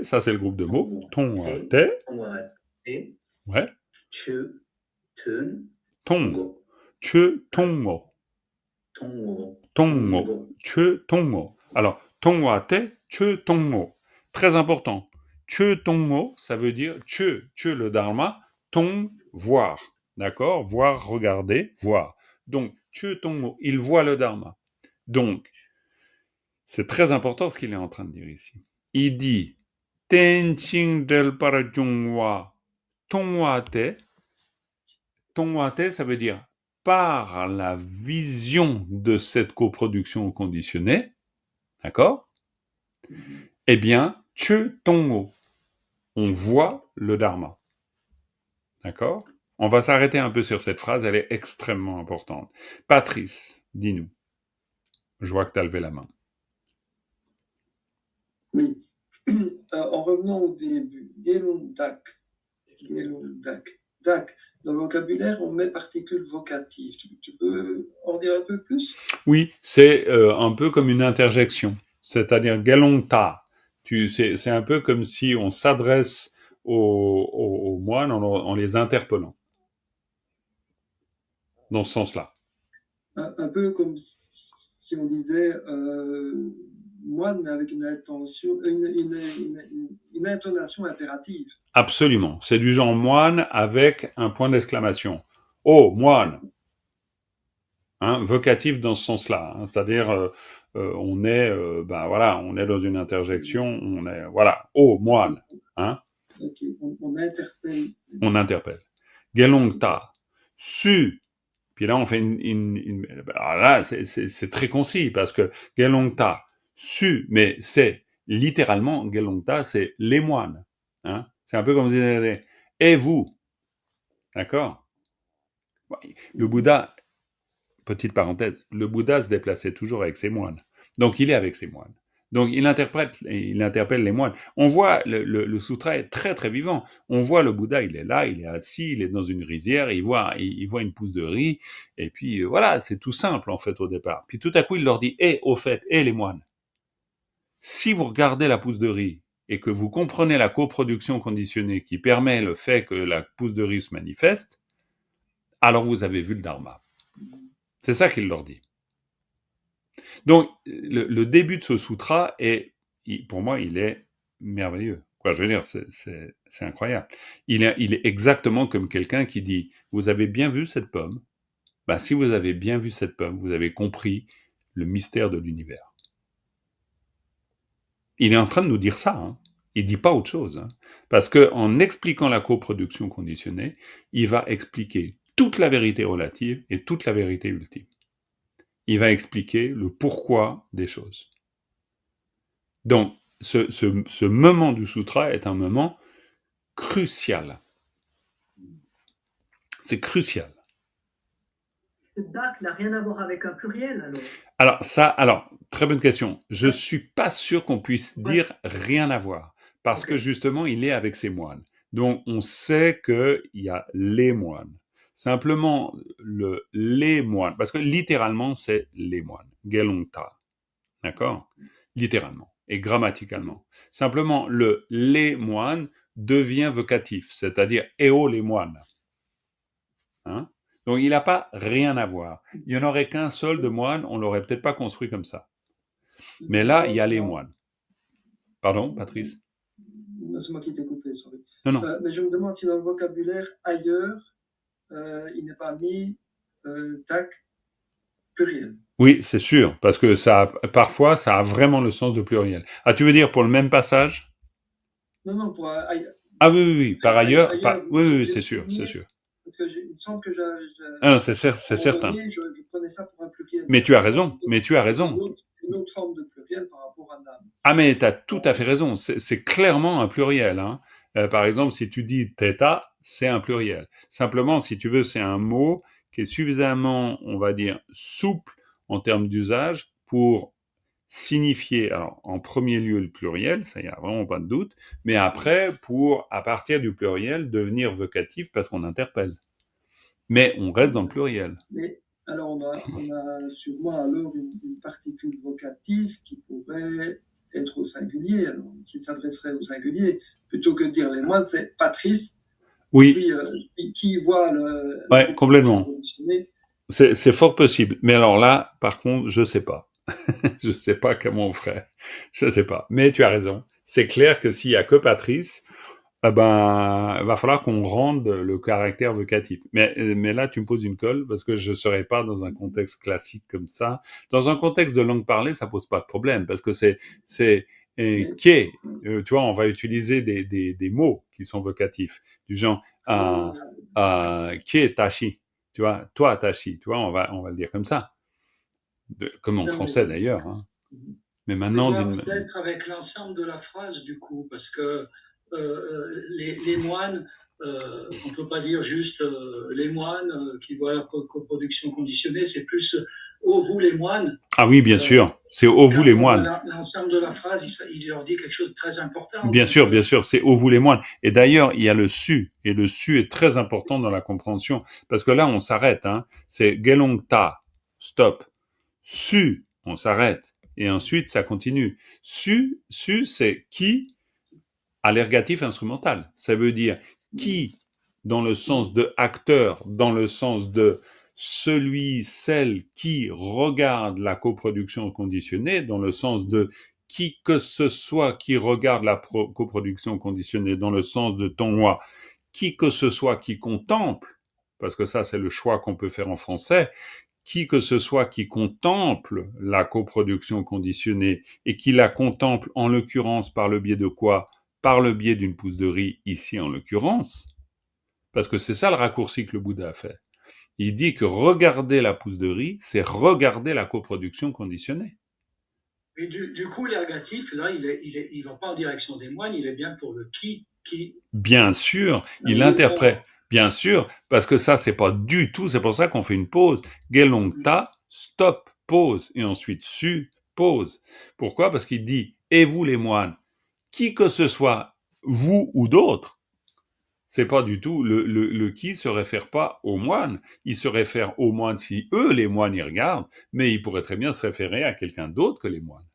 ça c'est le groupe de mots. Tongwa te. Ouais. Che, tun. Tong. Che, tongo. Tongo. Che, tongo. Alors, Tongwa te, che, tongo. Très important. Che, tongo, ça veut dire che le dharma, tong, voir. D'accord? Voir, regarder, voir. Donc, che, tongo, il voit le dharma. Donc, c'est très important ce qu'il est en train de dire ici. Il dit Tenchin del Parajungwa Tongwa te. Tongwa te, ça veut dire par la vision de cette coproduction conditionnée, d'accord? Eh bien, Che Tongo, on voit le Dharma. D'accord? On va s'arrêter un peu sur cette phrase, elle est extrêmement importante. Patrice, dis-nous. Je vois que tu as levé la main. Oui. En revenant au début, Gelung dak. Dak. Dans le vocabulaire, on met particule vocative. Tu peux en dire un peu plus? Oui, c'est un peu comme une interjection. C'est-à-dire Gelongta. C'est un peu comme si on s'adresse aux moines en les interpellant. Dans ce sens-là. Un peu comme si on disait moine, mais avec une intonation impérative. Absolument. C'est du genre moine avec un point d'exclamation. Oh, moine! Hein, vocatif dans ce sens-là. Hein, c'est-à-dire, on est, on est dans une interjection, on est, voilà, oh, moine! Hein? Ok, on interpelle. On interpelle. Gelongta. Su. Puis là, on fait alors là, c'est très concis, parce que Gelongta, su, mais c'est littéralement, Gelongta, c'est les moines. Hein? C'est un peu comme dire, et vous? D'accord? Le Bouddha, petite parenthèse, le Bouddha se déplaçait toujours avec ses moines. Donc, il est avec ses moines. Donc, il interpelle les moines. On voit, le sutra est très, très vivant. On voit le Bouddha, il est là, il est assis, il est dans une rizière, il voit une pousse de riz, et puis, voilà, c'est tout simple, en fait, au départ. Puis, tout à coup, il leur dit, au fait, les moines, si vous regardez la pousse de riz, et que vous comprenez la coproduction conditionnée qui permet le fait que la pousse de riz se manifeste, alors vous avez vu le Dharma. C'est ça qu'il leur dit. Donc, le début de ce sutra pour moi, il est merveilleux. Quoi, je veux dire, c'est incroyable. Il est exactement comme quelqu'un qui dit, vous avez bien vu cette pomme? Ben, si vous avez bien vu cette pomme, vous avez compris le mystère de l'univers. Il est en train de nous dire ça, hein. Il dit pas autre chose, hein. Parce que en expliquant la coproduction conditionnée, il va expliquer toute la vérité relative et toute la vérité ultime. Il va expliquer le pourquoi des choses. Donc, ce moment du sutra est un moment crucial. C'est crucial. Ce dak n'a rien à voir avec un pluriel, alors. Alors, très bonne question. Je suis pas sûr qu'on puisse dire rien à voir. Parce que justement, il est avec ses moines. Donc, on sait qu'il y a les moines. Simplement, les moines. Parce que littéralement, c'est les moines. Gelongta. D'accord? Littéralement. et grammaticalement. Simplement, les moines devient vocatif, c'est-à-dire eo les moines. Hein? Donc il n'a pas rien à voir. Il n'y en aurait qu'un seul de moine, on l'aurait peut-être pas construit comme ça. Mais là, il y a les moines. Pardon, Patrice? Non, c'est moi qui t'ai coupé, sorry. Non. Mais je me demande si dans le vocabulaire ailleurs, il n'est pas mis tac pluriel. Oui, c'est sûr, parce que parfois, ça a vraiment le sens de pluriel. Ah, tu veux dire pour le même passage? Non, pour ailleurs. Ah oui, par ailleurs. Oui, j'ai c'est sûr. Parce que il me semble que Ah non, c'est certain. Je prenais ça pour un pluriel. Mais tu as raison. Une autre forme de pluriel par rapport à l'âme. Ah, mais tu as tout à fait raison. C'est clairement un pluriel. Hein. Par exemple, si tu dis theta, c'est un pluriel. Simplement, si tu veux, c'est un mot qui est suffisamment, on va dire, souple en termes d'usage pour signifier, alors, en premier lieu le pluriel, ça y a vraiment pas de doute, mais après, pour, à partir du pluriel, devenir vocatif parce qu'on interpelle. Mais on reste dans le pluriel. Mais alors, on a sûrement alors une particule vocative qui pourrait être au singulier, alors, qui s'adresserait au singulier, plutôt que de dire les moines, c'est Patrice. Oui. Puis, qui voit le... Ouais, complètement. C'est fort possible. Mais alors là, par contre, je sais pas. Je sais pas comment on ferait. Je sais pas. Mais tu as raison. C'est clair que s'il y a que Patrice, va falloir qu'on rende le caractère vocatif. Mais là, tu me poses une colle parce que je serais pas dans un contexte classique comme ça. Dans un contexte de langue parlée, ça pose pas de problème parce que c'est qui, tu vois, on va utiliser des mots qui sont vocatifs du genre qui est Tachi, tu vois, toi Tachi, tu vois, on va le dire comme ça, comme en français d'ailleurs. Hein. Mais maintenant, peut-être avec l'ensemble de la phrase du coup, parce que les moines, on peut pas dire juste les moines qui voient la coproduction conditionnée, c'est plus ô vous les moines. Ah oui, bien sûr, c'est ô vous les moines. L'ensemble de la phrase, il leur dit quelque chose de très important. Bien sûr, c'est ô vous les moines. Et d'ailleurs, il y a le su, et le su est très important dans la compréhension, parce que là, on s'arrête. Hein. C'est gelong ta, stop. Su, on s'arrête. Et ensuite, ça continue. Su, c'est qui à l'ergatif instrumental. Ça veut dire qui, dans le sens de acteur, dans le sens de celui, celle qui regarde la coproduction conditionnée, dans le sens de qui que ce soit qui regarde la coproduction conditionnée, dans le sens de ton moi, qui que ce soit qui contemple, parce que ça c'est le choix qu'on peut faire en français, qui que ce soit qui contemple la coproduction conditionnée et qui la contemple en l'occurrence par le biais de quoi? Par le biais d'une pousse de riz, ici en l'occurrence, parce que c'est ça le raccourci que le Bouddha a fait. Il dit que regarder la pousse de riz, c'est regarder la coproduction conditionnée. Et du coup, l'ergatif, là, il va pas en direction des moines, il est bien pour le qui. Bien sûr, il interprète. Bien sûr, parce que ça, c'est pas du tout, c'est pour ça qu'on fait une pause. Gelong ta, stop, pause. Et ensuite, su, pause. Pourquoi? Parce qu'il dit, et vous les moines, qui que ce soit, vous ou d'autres, c'est pas du tout, le qui se réfère pas aux moines, il se réfère aux moines si eux, les moines, y regardent, mais il pourrait très bien se référer à quelqu'un d'autre que les moines.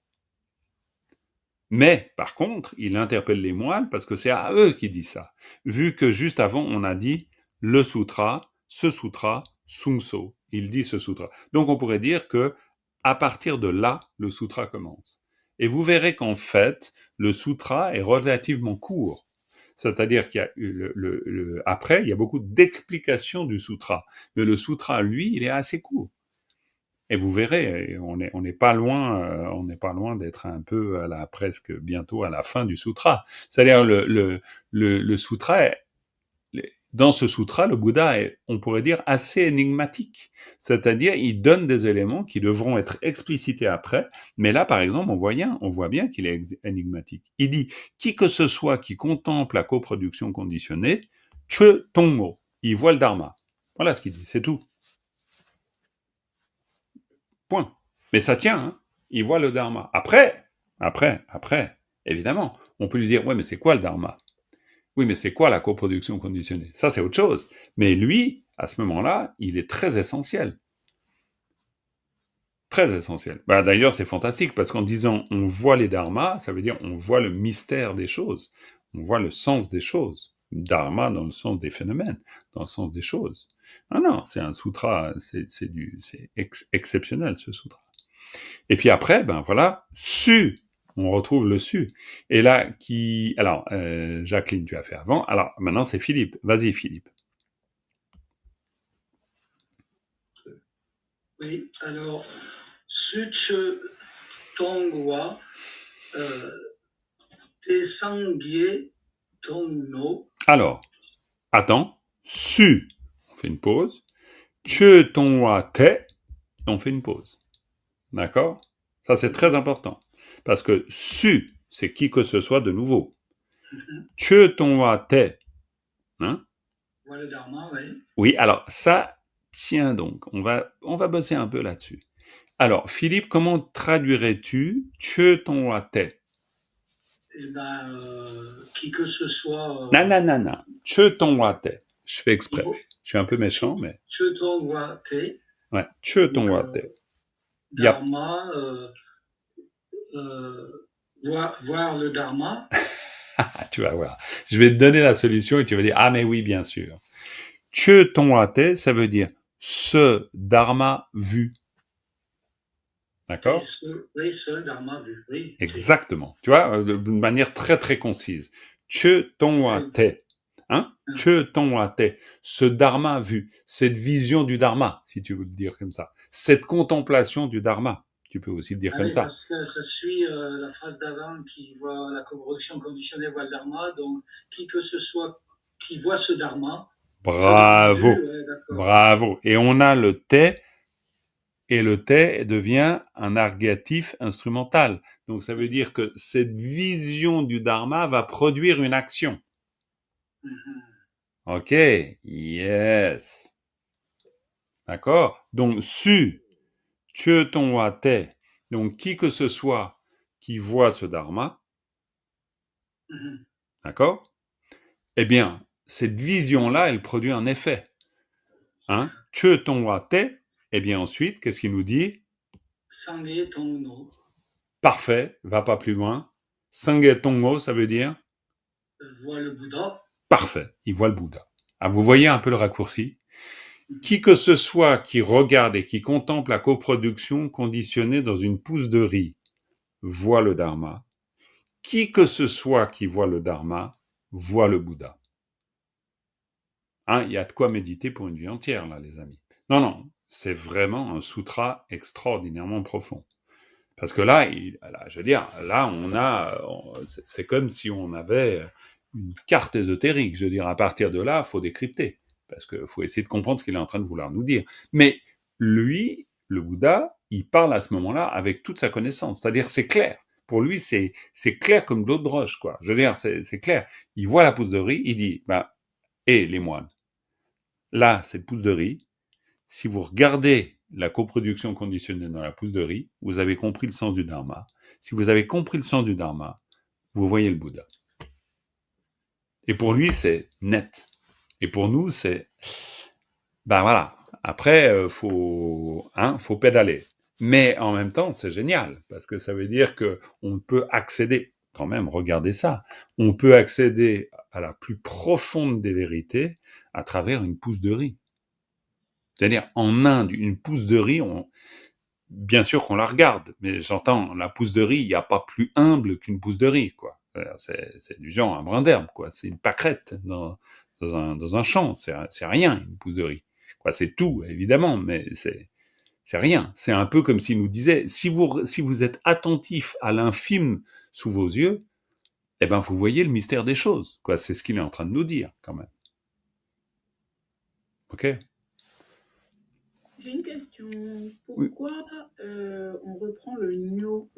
Mais, par contre, il interpelle les moines parce que c'est à eux qu'il dit ça. Vu que juste avant, on a dit le sutra, ce sutra, sungso. Il dit ce sutra. Donc, on pourrait dire que à partir de là, le sutra commence. Et vous verrez qu'en fait, le sutra est relativement court. C'est-à-dire qu'il y a après, il y a beaucoup d'explications du sutra. Mais le sutra, lui, il est assez court. Et vous verrez, on n'est pas loin d'être un peu presque bientôt à la fin du sutra. C'est-à-dire le sutra, dans ce sutra, le Bouddha est, on pourrait dire, assez énigmatique. C'est-à-dire, il donne des éléments qui devront être explicités après. Mais là, par exemple, on voit bien qu'il est énigmatique. Il dit, qui que ce soit qui contemple la coproduction conditionnée, che tongmo, il voit le dharma. Voilà ce qu'il dit, c'est tout. Point. Mais ça tient, hein. Il voit le dharma. Après, évidemment, on peut lui dire, ouais, mais c'est quoi le dharma? Oui, mais c'est quoi la coproduction conditionnée? Ça, c'est autre chose. Mais lui, à ce moment-là, il est très essentiel. Très essentiel. Bah, d'ailleurs, c'est fantastique parce qu'en disant on voit les dharmas, ça veut dire on voit le mystère des choses, on voit le sens des choses. Dharma dans le sens des phénomènes, dans le sens des choses. Ah non, c'est un sutra, c'est exceptionnel ce sutra. Et puis après, ben voilà, su, on retrouve le su. Et là, alors, Jacqueline, tu as fait avant. Alors maintenant, c'est Philippe. Vas-y, Philippe. Oui, alors, Such Tongwa, Te Sangye Tongno. Alors, attends, su, on fait une pause. Che Tongwa Te, on fait une pause. D'accord? Ça, c'est très important. Parce que su, c'est qui que ce soit de nouveau. Che Tongwa Te. Hein? Voilà le dharma, oui. Oui, alors ça, tiens donc, on va bosser un peu là-dessus. Alors, Philippe, comment traduirais-tu Che Tongwa Te? Eh ben, qui que ce soit. Non. Che Tongwa Te. Je fais exprès. Je suis un peu méchant, mais. Che Tongwa Te. Ouais, Che Tongwa Te. Dharma, voir le dharma. Tu vas voir. Je vais te donner la solution et tu vas dire, ah mais oui, bien sûr. Che Tongwa Te, ça veut dire ce dharma vu. D'accord? Oui, ce dharma vu. Oui. Exactement. Tu vois, d'une manière très très concise. Che Tongwa Te. Hein? Che Tongwa Te. Ce dharma vu. Cette vision du dharma, si tu veux le dire comme ça. Cette contemplation du dharma. Tu peux aussi le dire comme ça. Parce que ça suit la phrase d'avant qui voit la coproduction conditionnée voit le dharma. Donc, qui que ce soit qui voit ce dharma. Bravo. Bravo. Et on a le te. Et le te devient un argatif instrumental. Donc ça veut dire que cette vision du dharma va produire une action. Ok, yes. D'accord? Donc su, che tongwa te. Donc qui que ce soit qui voit ce dharma, d'accord? Eh bien, cette vision-là, elle produit un effet. Hein? Che tongwa te. Eh bien ensuite, qu'est-ce qu'il nous dit? Sangye Tongno. Parfait, va pas plus loin. Sangye Tongmo, ça veut dire? Voit le Bouddha. Parfait, il voit le Bouddha. Ah, vous voyez un peu le raccourci? Qui que ce soit qui regarde et qui contemple la coproduction conditionnée dans une pousse de riz voit le Dharma. Qui que ce soit qui voit le Dharma voit le Bouddha. Hein, il y a de quoi méditer pour une vie entière, là, les amis. Non, c'est vraiment un sutra extraordinairement profond. Parce que là, je veux dire, là, c'est comme si on avait une carte ésotérique. Je veux dire, à partir de là, il faut décrypter. Parce qu'il faut essayer de comprendre ce qu'il est en train de vouloir nous dire. Mais lui, le Bouddha, il parle à ce moment-là avec toute sa connaissance. C'est-à-dire, c'est clair. Pour lui, c'est clair comme de l'eau de roche, quoi. Je veux dire, c'est clair. Il voit la pousse de riz, il dit, les moines, là, cette pousse de riz, si vous regardez la coproduction conditionnée dans la pousse de riz, vous avez compris le sens du Dharma. Si vous avez compris le sens du Dharma, vous voyez le Bouddha. Et pour lui, c'est net. Et pour nous, c'est... voilà. Après, faut pédaler. Mais en même temps, c'est génial, parce que ça veut dire qu'on peut accéder, quand même, regardez ça, on peut accéder à la plus profonde des vérités à travers une pousse de riz. C'est-à-dire, en Inde, une pousse de riz, bien sûr qu'on la regarde, mais j'entends, la pousse de riz, il n'y a pas plus humble qu'une pousse de riz, quoi. C'est du genre un brin d'herbe, quoi. C'est une pâquerette dans un champ. C'est rien, une pousse de riz. Quoi, c'est tout, évidemment, mais c'est rien. C'est un peu comme s'il nous disait, si vous êtes attentif à l'infime sous vos yeux, eh ben, vous voyez le mystère des choses, quoi. C'est ce qu'il est en train de nous dire, quand même. Ok? J'ai une question. Pourquoi on reprend le no?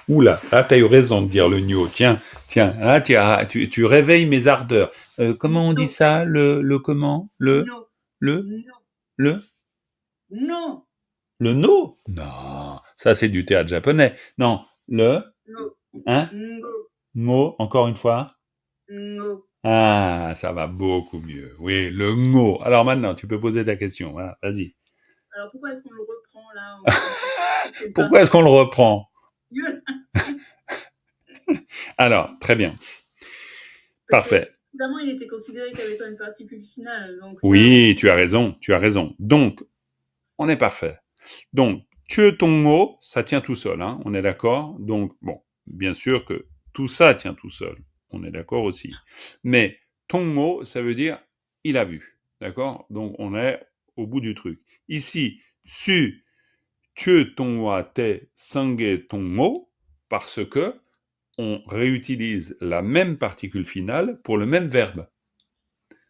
Oula, là, tu as eu raison de dire le nio. Tiens, là, tu réveilles mes ardeurs. Comment on dit ça? Le comment? Le No. Le No. Le No. Le no? Non, ça c'est du théâtre japonais. Non, le No. Hein? No. Ngo, encore une fois? No. Ah, ça va beaucoup mieux. Oui, le ngo. Alors maintenant, tu peux poser ta question. Voilà, vas-y. Alors pourquoi est-ce qu'on le reprend là. Pourquoi est-ce qu'on le reprend? Dieu. Alors, très bien. Parfait. Évidemment, il était considéré comme étant une particule finale. Donc, oui, tu as raison. Donc, on est parfait. Donc, Tongmo, ça tient tout seul, hein, on est d'accord? Donc, bon, bien sûr que tout ça tient tout seul, on est d'accord aussi. Mais Tongmo, ça veut dire il a vu, d'accord? Donc, on est au bout du truc. Ici, Su, Tongwa Te, Sange Tongmo, parce que on réutilise la même particule finale pour le même verbe.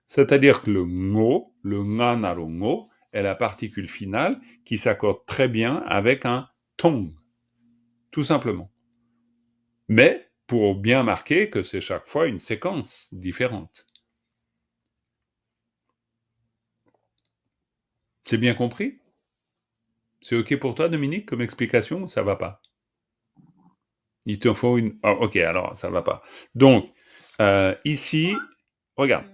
C'est-à-dire que le ngo, le nga naro ngo, est la particule finale qui s'accorde très bien avec un tong, tout simplement. Mais pour bien marquer que c'est chaque fois une séquence différente. C'est bien compris? C'est OK pour toi, Dominique, comme explication, ou ça va pas? Il te faut une... Oh, OK, alors ça va pas. Donc, ici, regarde,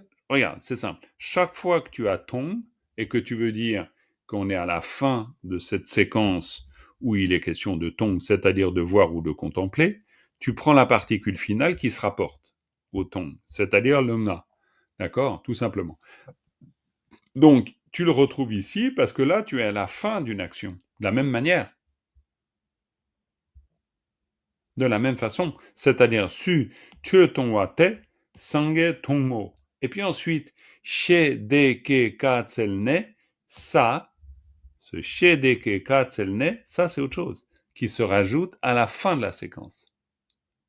c'est simple. Chaque fois que tu as tong et que tu veux dire qu'on est à la fin de cette séquence où il est question de tong, c'est-à-dire de voir ou de contempler, tu prends la particule finale qui se rapporte au tong, c'est-à-dire le nga. D'accord? Tout simplement. Donc, tu le retrouves ici parce que là, tu es à la fin d'une action, de la même manière. De la même façon, c'est-à-dire su, tue ton wa te, sange ton mo. Et puis ensuite, she de ke ka tsel ne, ça, ce she de ke ka tsel ne, ça c'est autre chose, qui se rajoute à la fin de la séquence.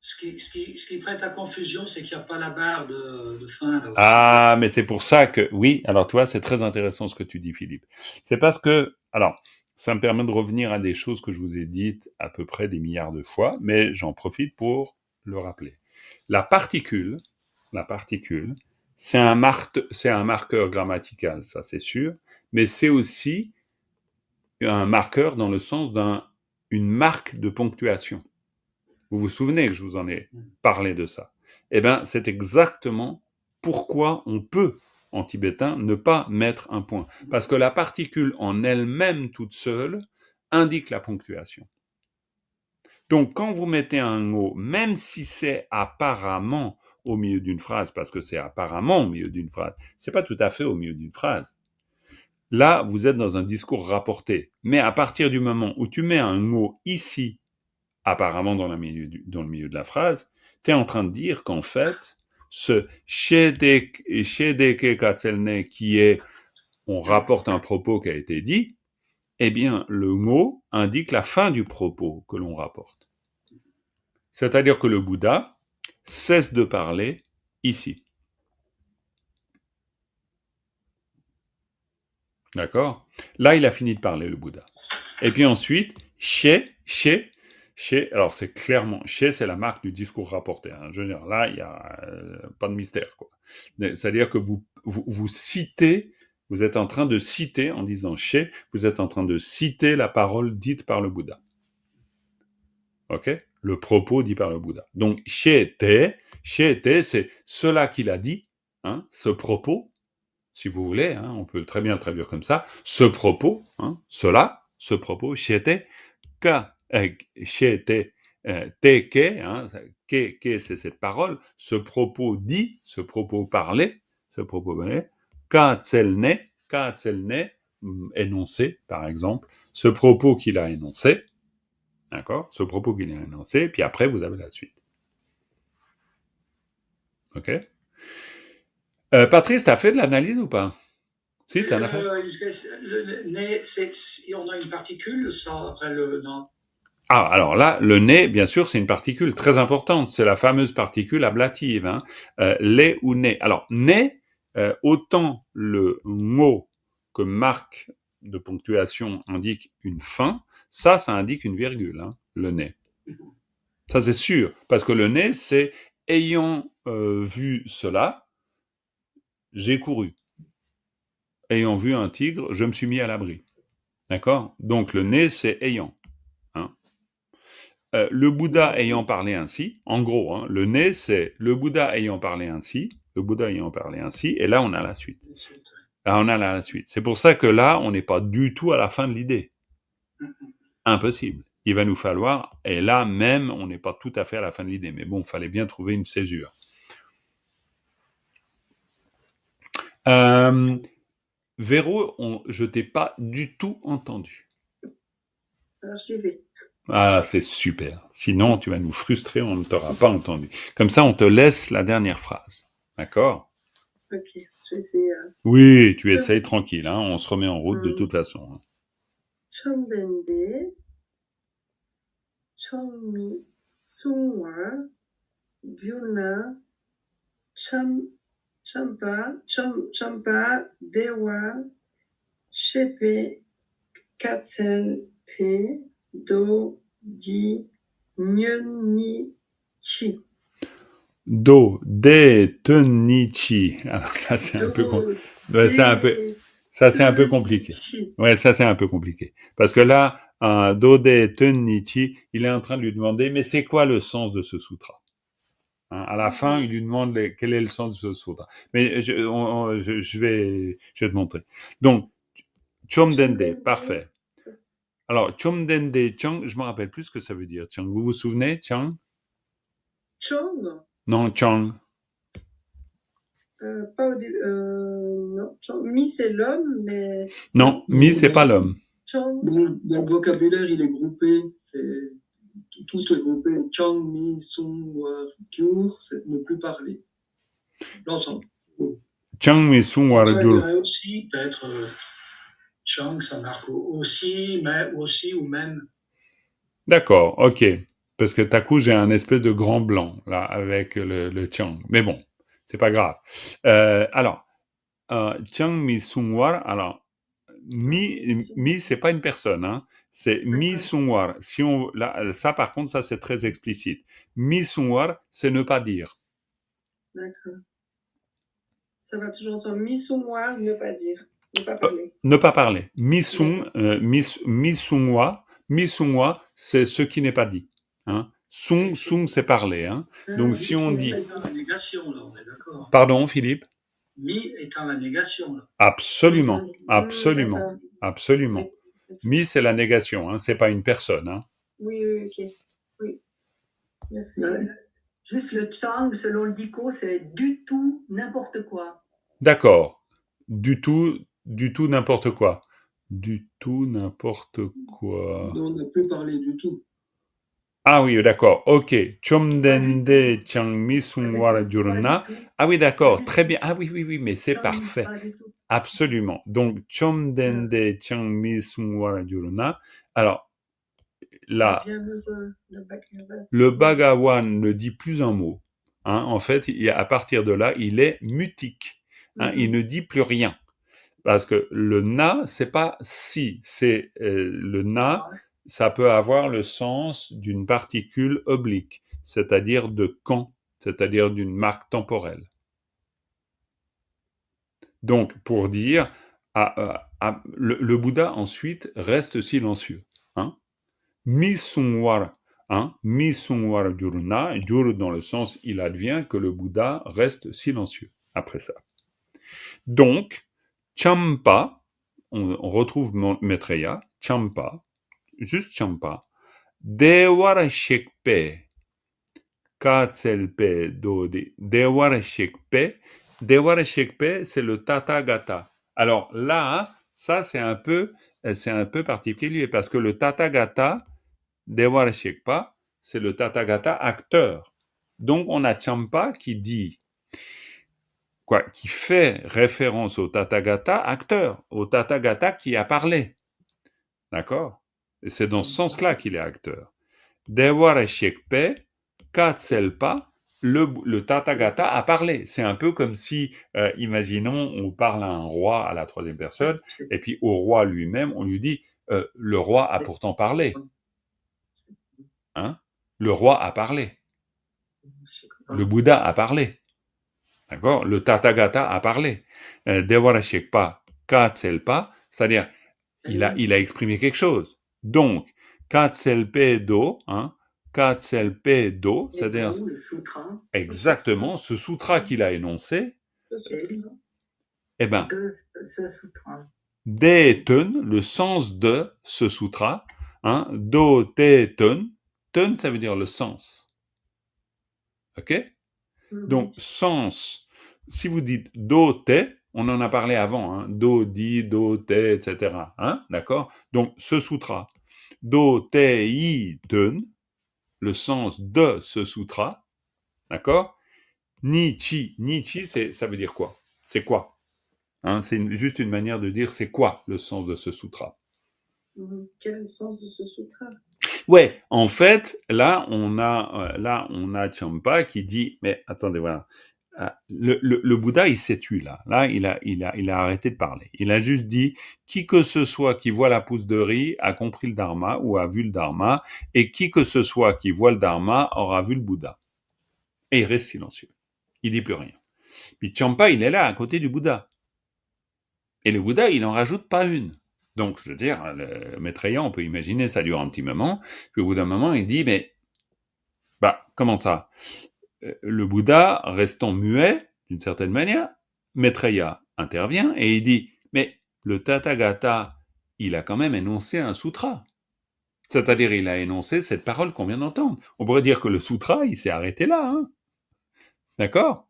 Ce qui prête à confusion, c'est qu'il n'y a pas la barre de fin. Là aussi. Ah, mais c'est pour ça que, oui, alors toi, c'est très intéressant ce que tu dis, Philippe. C'est parce que, alors, ça me permet de revenir à des choses que je vous ai dites à peu près des milliards de fois, mais j'en profite pour le rappeler. La particule, c'est un marqueur grammatical, ça c'est sûr, mais c'est aussi un marqueur dans le sens d'une marque de ponctuation. Vous vous souvenez que je vous en ai parlé de ça? Eh bien, c'est exactement pourquoi on peut, en tibétain, ne pas mettre un point. Parce que la particule en elle-même toute seule indique la ponctuation. Donc, quand vous mettez un mot, même si c'est apparemment au milieu d'une phrase, parce que c'est apparemment au milieu d'une phrase, c'est pas tout à fait au milieu d'une phrase. Là, vous êtes dans un discours rapporté. Mais à partir du moment où tu mets un mot ici, apparemment dans le milieu de la phrase, tu es en train de dire qu'en fait, ce shedeke katselne qui est, on rapporte un propos qui a été dit, eh bien, le mot indique la fin du propos que l'on rapporte. C'est-à-dire que le Bouddha cesse de parler ici. D'accord? Là, il a fini de parler, le Bouddha. Et puis ensuite, alors c'est clairement, c'est la marque du discours rapporté. Hein. Je veux dire, là, il n'y a pas de mystère, quoi. C'est-à-dire que vous citez, vous êtes en train de citer, en disant vous êtes en train de citer la parole dite par le Bouddha. Ok? Le propos dit par le Bouddha. Donc, te, c'est cela qu'il a dit, hein, ce propos, si vous voulez, hein, on peut très bien le traduire comme ça, ce propos, hein, ce propos, shete, ka, shete, teke, hein, ke, c'est cette parole, ce propos dit, ce propos parlé, ka tselne, énoncé, par exemple, ce propos qu'il a énoncé, d'accord, ce propos qu'il a énoncé, puis après, vous avez la suite. Ok? Patrice, t'as fait de l'analyse ou pas? Si, t'en as fait. Le nez, on a une particule, ça, après le... Non. Ah, alors là, le nez, bien sûr, c'est une particule très importante. C'est la fameuse particule ablative, hein. Lait ou nez. Alors, nez, autant le mot que marque de ponctuation indique une fin, ça indique une virgule, hein, le nez. Ça, c'est sûr, parce que le nez, c'est ayant vu cela, j'ai couru. Ayant vu un tigre, je me suis mis à l'abri. D'accord? Donc, le nez, c'est ayant. Hein? Le Bouddha ayant parlé ainsi, en gros, hein, le nez, c'est le Bouddha ayant parlé ainsi, et là, on a la suite. Là, on a la suite. C'est pour ça que là, on n'est pas du tout à la fin de l'idée. Impossible. Il va nous falloir, et là même, on n'est pas tout à fait à la fin de l'idée, mais bon, il fallait bien trouver une césure. Véro, je t'ai pas du tout entendu. Alors j'y vais. Ah, c'est super. Sinon, tu vas nous frustrer, on ne t'aura pas entendu. Comme ça, on te laisse la dernière phrase. D'accord? Ok, je vais essayer. Oui, tu essayes tranquille, hein, on se remet en route de toute façon. 첨댄데 청미 숭월 뷰나 champa dewa shepe katselpe do di nyoni chi. Do, de, tenichi. Alors ça, c'est un peu ouais, c'est un peu compliqué. Ouais, ça, c'est un peu compliqué. Parce que là, do, de, tenichi, il est en train de lui demander, mais c'est quoi le sens de ce sutra? Hein, à la fin, il lui demande quel est le sens de ce sutra. Mais je vais te montrer. Donc, Chomdende, parfait. Alors, Chomdende Chang, je me rappelle plus ce que ça veut dire. Chang, vous vous souvenez, Chang? Chong? Non, Chang. Pas au début. Non, Mi c'est l'homme, mais. Non, Mi c'est pas l'homme. Dans le vocabulaire, il est groupé. Tout est groupé. Chang, Mi, Sung, War, Gyur, c'est ne plus parler. L'ensemble. Chang, Mi, Sung, War, Gyur. Aussi, peut-être Chang, ça marque aussi, mais aussi ou même. D'accord, ok. Parce que Taku, j'ai un espèce de grand blanc, là, avec le Chang. Mais bon, c'est pas grave. Alors, Chang, Mi, Sung, War, alors, Mi, c'est pas une personne, hein. C'est Mi, Sung, War. Si là, ça, par contre, ça, c'est très explicite. Mi, Sung, War, c'est ne pas dire. D'accord. Ça va toujours sur Mi, Sung, War, ne pas dire. Ne pas parler. Ne pas parler. Mi, Sung, Mi, Sung, Wa, c'est ce qui n'est pas dit. Hein. Sung, c'est parler. Hein. Donc, si on dit... Mi étant la négation, là, on est d'accord. Pardon, Philippe? Mi étant la négation, là. Absolument, absolument, absolument. Mi, c'est la négation, hein. C'est pas une personne. Hein. Oui, ok. Oui. Merci. Juste le Chang, selon le Dico, c'est du tout n'importe quoi. D'accord. Du tout, n'importe quoi. Du tout, n'importe quoi. On n'a plus parlé du tout. Ah oui, d'accord. Ok. Chomdende Changmi Sungwara Jurna. Ah oui, d'accord. Très bien. Ah oui, mais c'est parfait. Absolument. Donc, Chomdende Changmi Sungwara Jurna. Alors, là, le Bhagawan ne dit plus un mot. Hein, en fait, à partir de là, il est mutique. Hein, il ne dit plus rien. Parce que le na, c'est pas si. C'est le na. Ça peut avoir le sens d'une particule oblique, c'est-à-dire de quand, c'est-à-dire d'une marque temporelle. Donc, pour dire, le Bouddha ensuite reste silencieux. Hein? Mi sungwara, hein? Mi sungwara jurna, jur dans le sens il advient que le Bouddha reste silencieux après ça. Donc, Champa, on retrouve Maitreya, Champa, juste Champa, Dewara Shekpe, Katselpe Dodi, Dewara Shekpe, c'est le Tathagata. Alors là, ça c'est un peu particulier parce que le Tathagata, Dewara Shekpa, c'est le Tathagata acteur. Donc on a Champa qui dit, qui fait référence au Tathagata acteur, au Tathagata qui a parlé. D'accord? Et c'est dans ce sens-là qu'il est acteur. Dewara Shekpe, Katselpa, le Tathagata a parlé. C'est un peu comme si, imaginons, on parle à un roi à la troisième personne, et puis au roi lui-même, on lui dit, le roi a pourtant parlé. Hein? Le roi a parlé. Le Bouddha a parlé. D'accord? Le Tathagata a parlé. Dewara Shekpa, Katselpa, c'est-à-dire, il a exprimé quelque chose. Donc, Katselpe-do, hein, Katselpe-do, c'est-à-dire exactement ce sutra qu'il a énoncé, ce sutra. Deten, le sens de ce sutra, Hein? Do, te, ton. Ton, ça veut dire le sens. Ok? Donc, sens. Si vous dites do, te, on en a parlé avant. Hein? Do, di, do, te, etc. Hein? D'accord? Donc, ce sutra. Do, te, i, ton. Le sens de ce sutra. D'accord? Ni-chi. Ni-chi, ça veut dire quoi? C'est quoi? Hein? C'est juste une manière de dire c'est quoi le sens de ce sutra. Quel est le sens de ce sutra? Ouais, en fait, là, on a Champa qui dit, mais attendez, voilà. Le Bouddha, il s'est tué là. Là, il a arrêté de parler. Il a juste dit, qui que ce soit qui voit la pousse de riz a compris le Dharma ou a vu le Dharma, et qui que ce soit qui voit le Dharma aura vu le Bouddha. Et il reste silencieux. Il dit plus rien. Puis Champa, il est là, à côté du Bouddha. Et le Bouddha, il n'en rajoute pas une. Donc, je veux dire, le Maitreya, on peut imaginer, ça dure un petit moment, puis au bout d'un moment, il dit, mais, comment ça? Le Bouddha, restant muet, d'une certaine manière, Maitreya intervient et il dit, mais le Tathagata, il a quand même énoncé un sutra. C'est-à-dire, il a énoncé cette parole qu'on vient d'entendre. On pourrait dire que le sutra, il s'est arrêté là, hein. D'accord?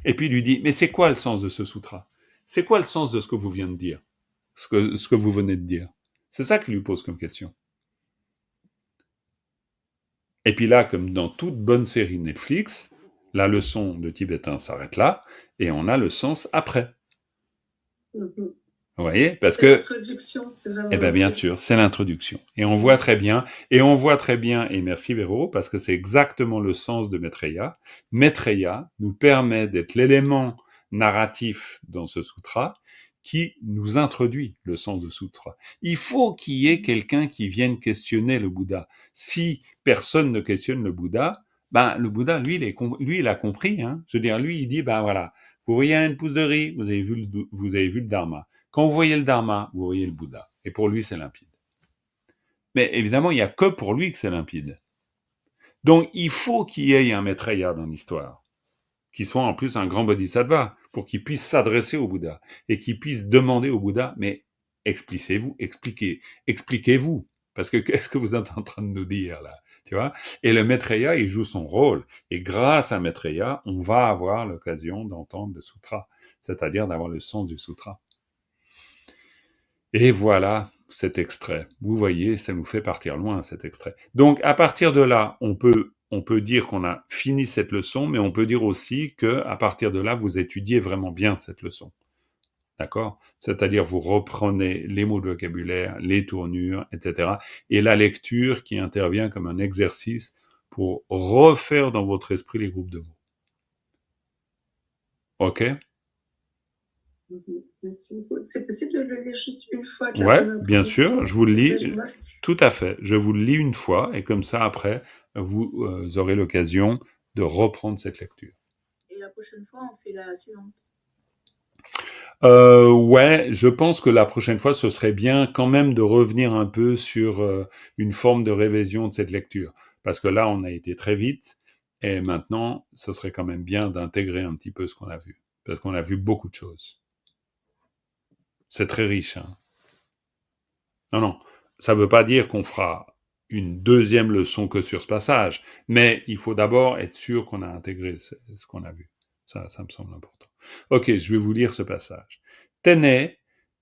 Et puis il lui dit, mais c'est quoi le sens de ce sutra? C'est quoi le sens de ce que vous venez de dire? Ce que vous venez de dire? C'est ça qu'il lui pose comme question. Et puis là, comme dans toute bonne série Netflix, la leçon de tibétain s'arrête là, et on a le sens après. Vous voyez? Parce que... L'introduction, c'est vraiment... Eh bien, bien sûr, c'est l'introduction. Et on voit très bien, et merci Véro, parce que c'est exactement le sens de Maitreya. Maitreya nous permet d'être l'élément narratif dans ce sutra qui nous introduit le sens de sutra. Il faut qu'il y ait quelqu'un qui vienne questionner le Bouddha. Si personne ne questionne le Bouddha, le Bouddha, lui, il a compris. Hein. Je veux dire, lui, il dit, voilà, vous voyez une pousse de riz, vous avez vu le Dharma. Quand vous voyez le Dharma, vous voyez le Bouddha. Et pour lui, c'est limpide. Mais évidemment, il n'y a que pour lui que c'est limpide. Donc, il faut qu'il y ait un Maitreya dans l'histoire, qui soit en plus un grand bodhisattva, pour qu'il puisse s'adresser au Bouddha, et qu'il puisse demander au Bouddha, mais expliquez-vous, parce que qu'est-ce que vous êtes en train de nous dire là, tu vois? Et le Maitreya, il joue son rôle, et grâce à Maitreya, on va avoir l'occasion d'entendre le sutra, c'est-à-dire d'avoir le sens du sutra. Et voilà cet extrait. Vous voyez, ça nous fait partir loin, cet extrait. Donc, à partir de là, on peut dire qu'on a fini cette leçon, mais on peut dire aussi que à partir de là, vous étudiez vraiment bien cette leçon. D'accord? C'est-à-dire, vous reprenez les mots de vocabulaire, les tournures, etc. Et la lecture qui intervient comme un exercice pour refaire dans votre esprit les groupes de mots. Ok? Merci beaucoup. C'est possible de le lire juste une fois? Ouais, bien sûr, je vous le lis. Tout à fait. Je vous le lis une fois, et comme ça, après, vous aurez l'occasion de reprendre cette lecture. Et la prochaine fois, on fait la suivante. Ouais, je pense que la prochaine fois, ce serait bien quand même de revenir un peu sur une forme de révision de cette lecture. Parce que là, on a été très vite, et maintenant, ce serait quand même bien d'intégrer un petit peu ce qu'on a vu. Parce qu'on a vu beaucoup de choses. C'est très riche, hein. Non, ça ne veut pas dire qu'on fera une deuxième leçon que sur ce passage, mais il faut d'abord être sûr qu'on a intégré ce qu'on a vu. Ça me semble important. Ok, je vais vous lire ce passage. Tene,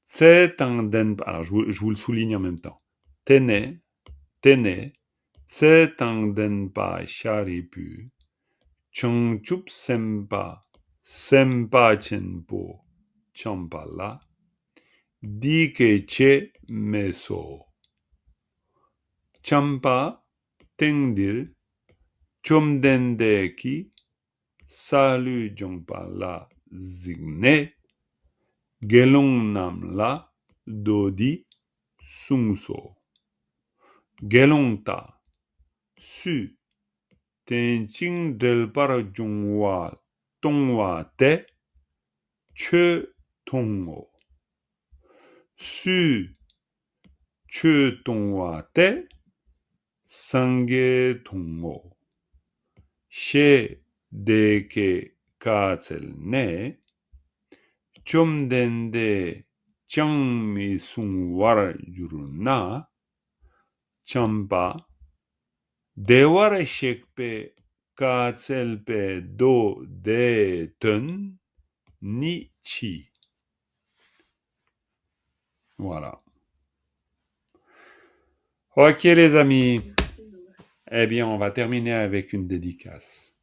tsetangden... Alors, je vous le souligne en même temps. Tene, tsetangdenpa sharipu, chongchup sempa chenpo, champala, dike che meso. Champa tengdil chomdendeki salu jongpa la zigne gelong nam la dodi sungso. Gelong ta su tenching del para jongwa tongwa te che tongo. Su che tongwa te Sangye Tongo. She deke katzel ne. Chomdende Changmi sung war juruna. Champa. Deware shekpe katselpe do de ten ni chi. Voilà. Ok les amis. Merci, Laura. Eh bien, on va terminer avec une dédicace.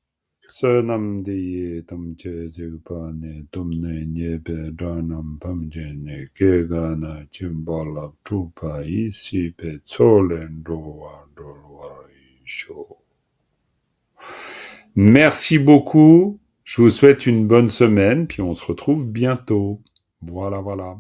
Sonam de tam che pa ne tum ne nye pe dranam pam je ne ke ga na chimbala trupa isi pe tsolen roa dolwa isho. Merci beaucoup. Je vous souhaite une bonne semaine, puis on se retrouve bientôt. Voilà, voilà.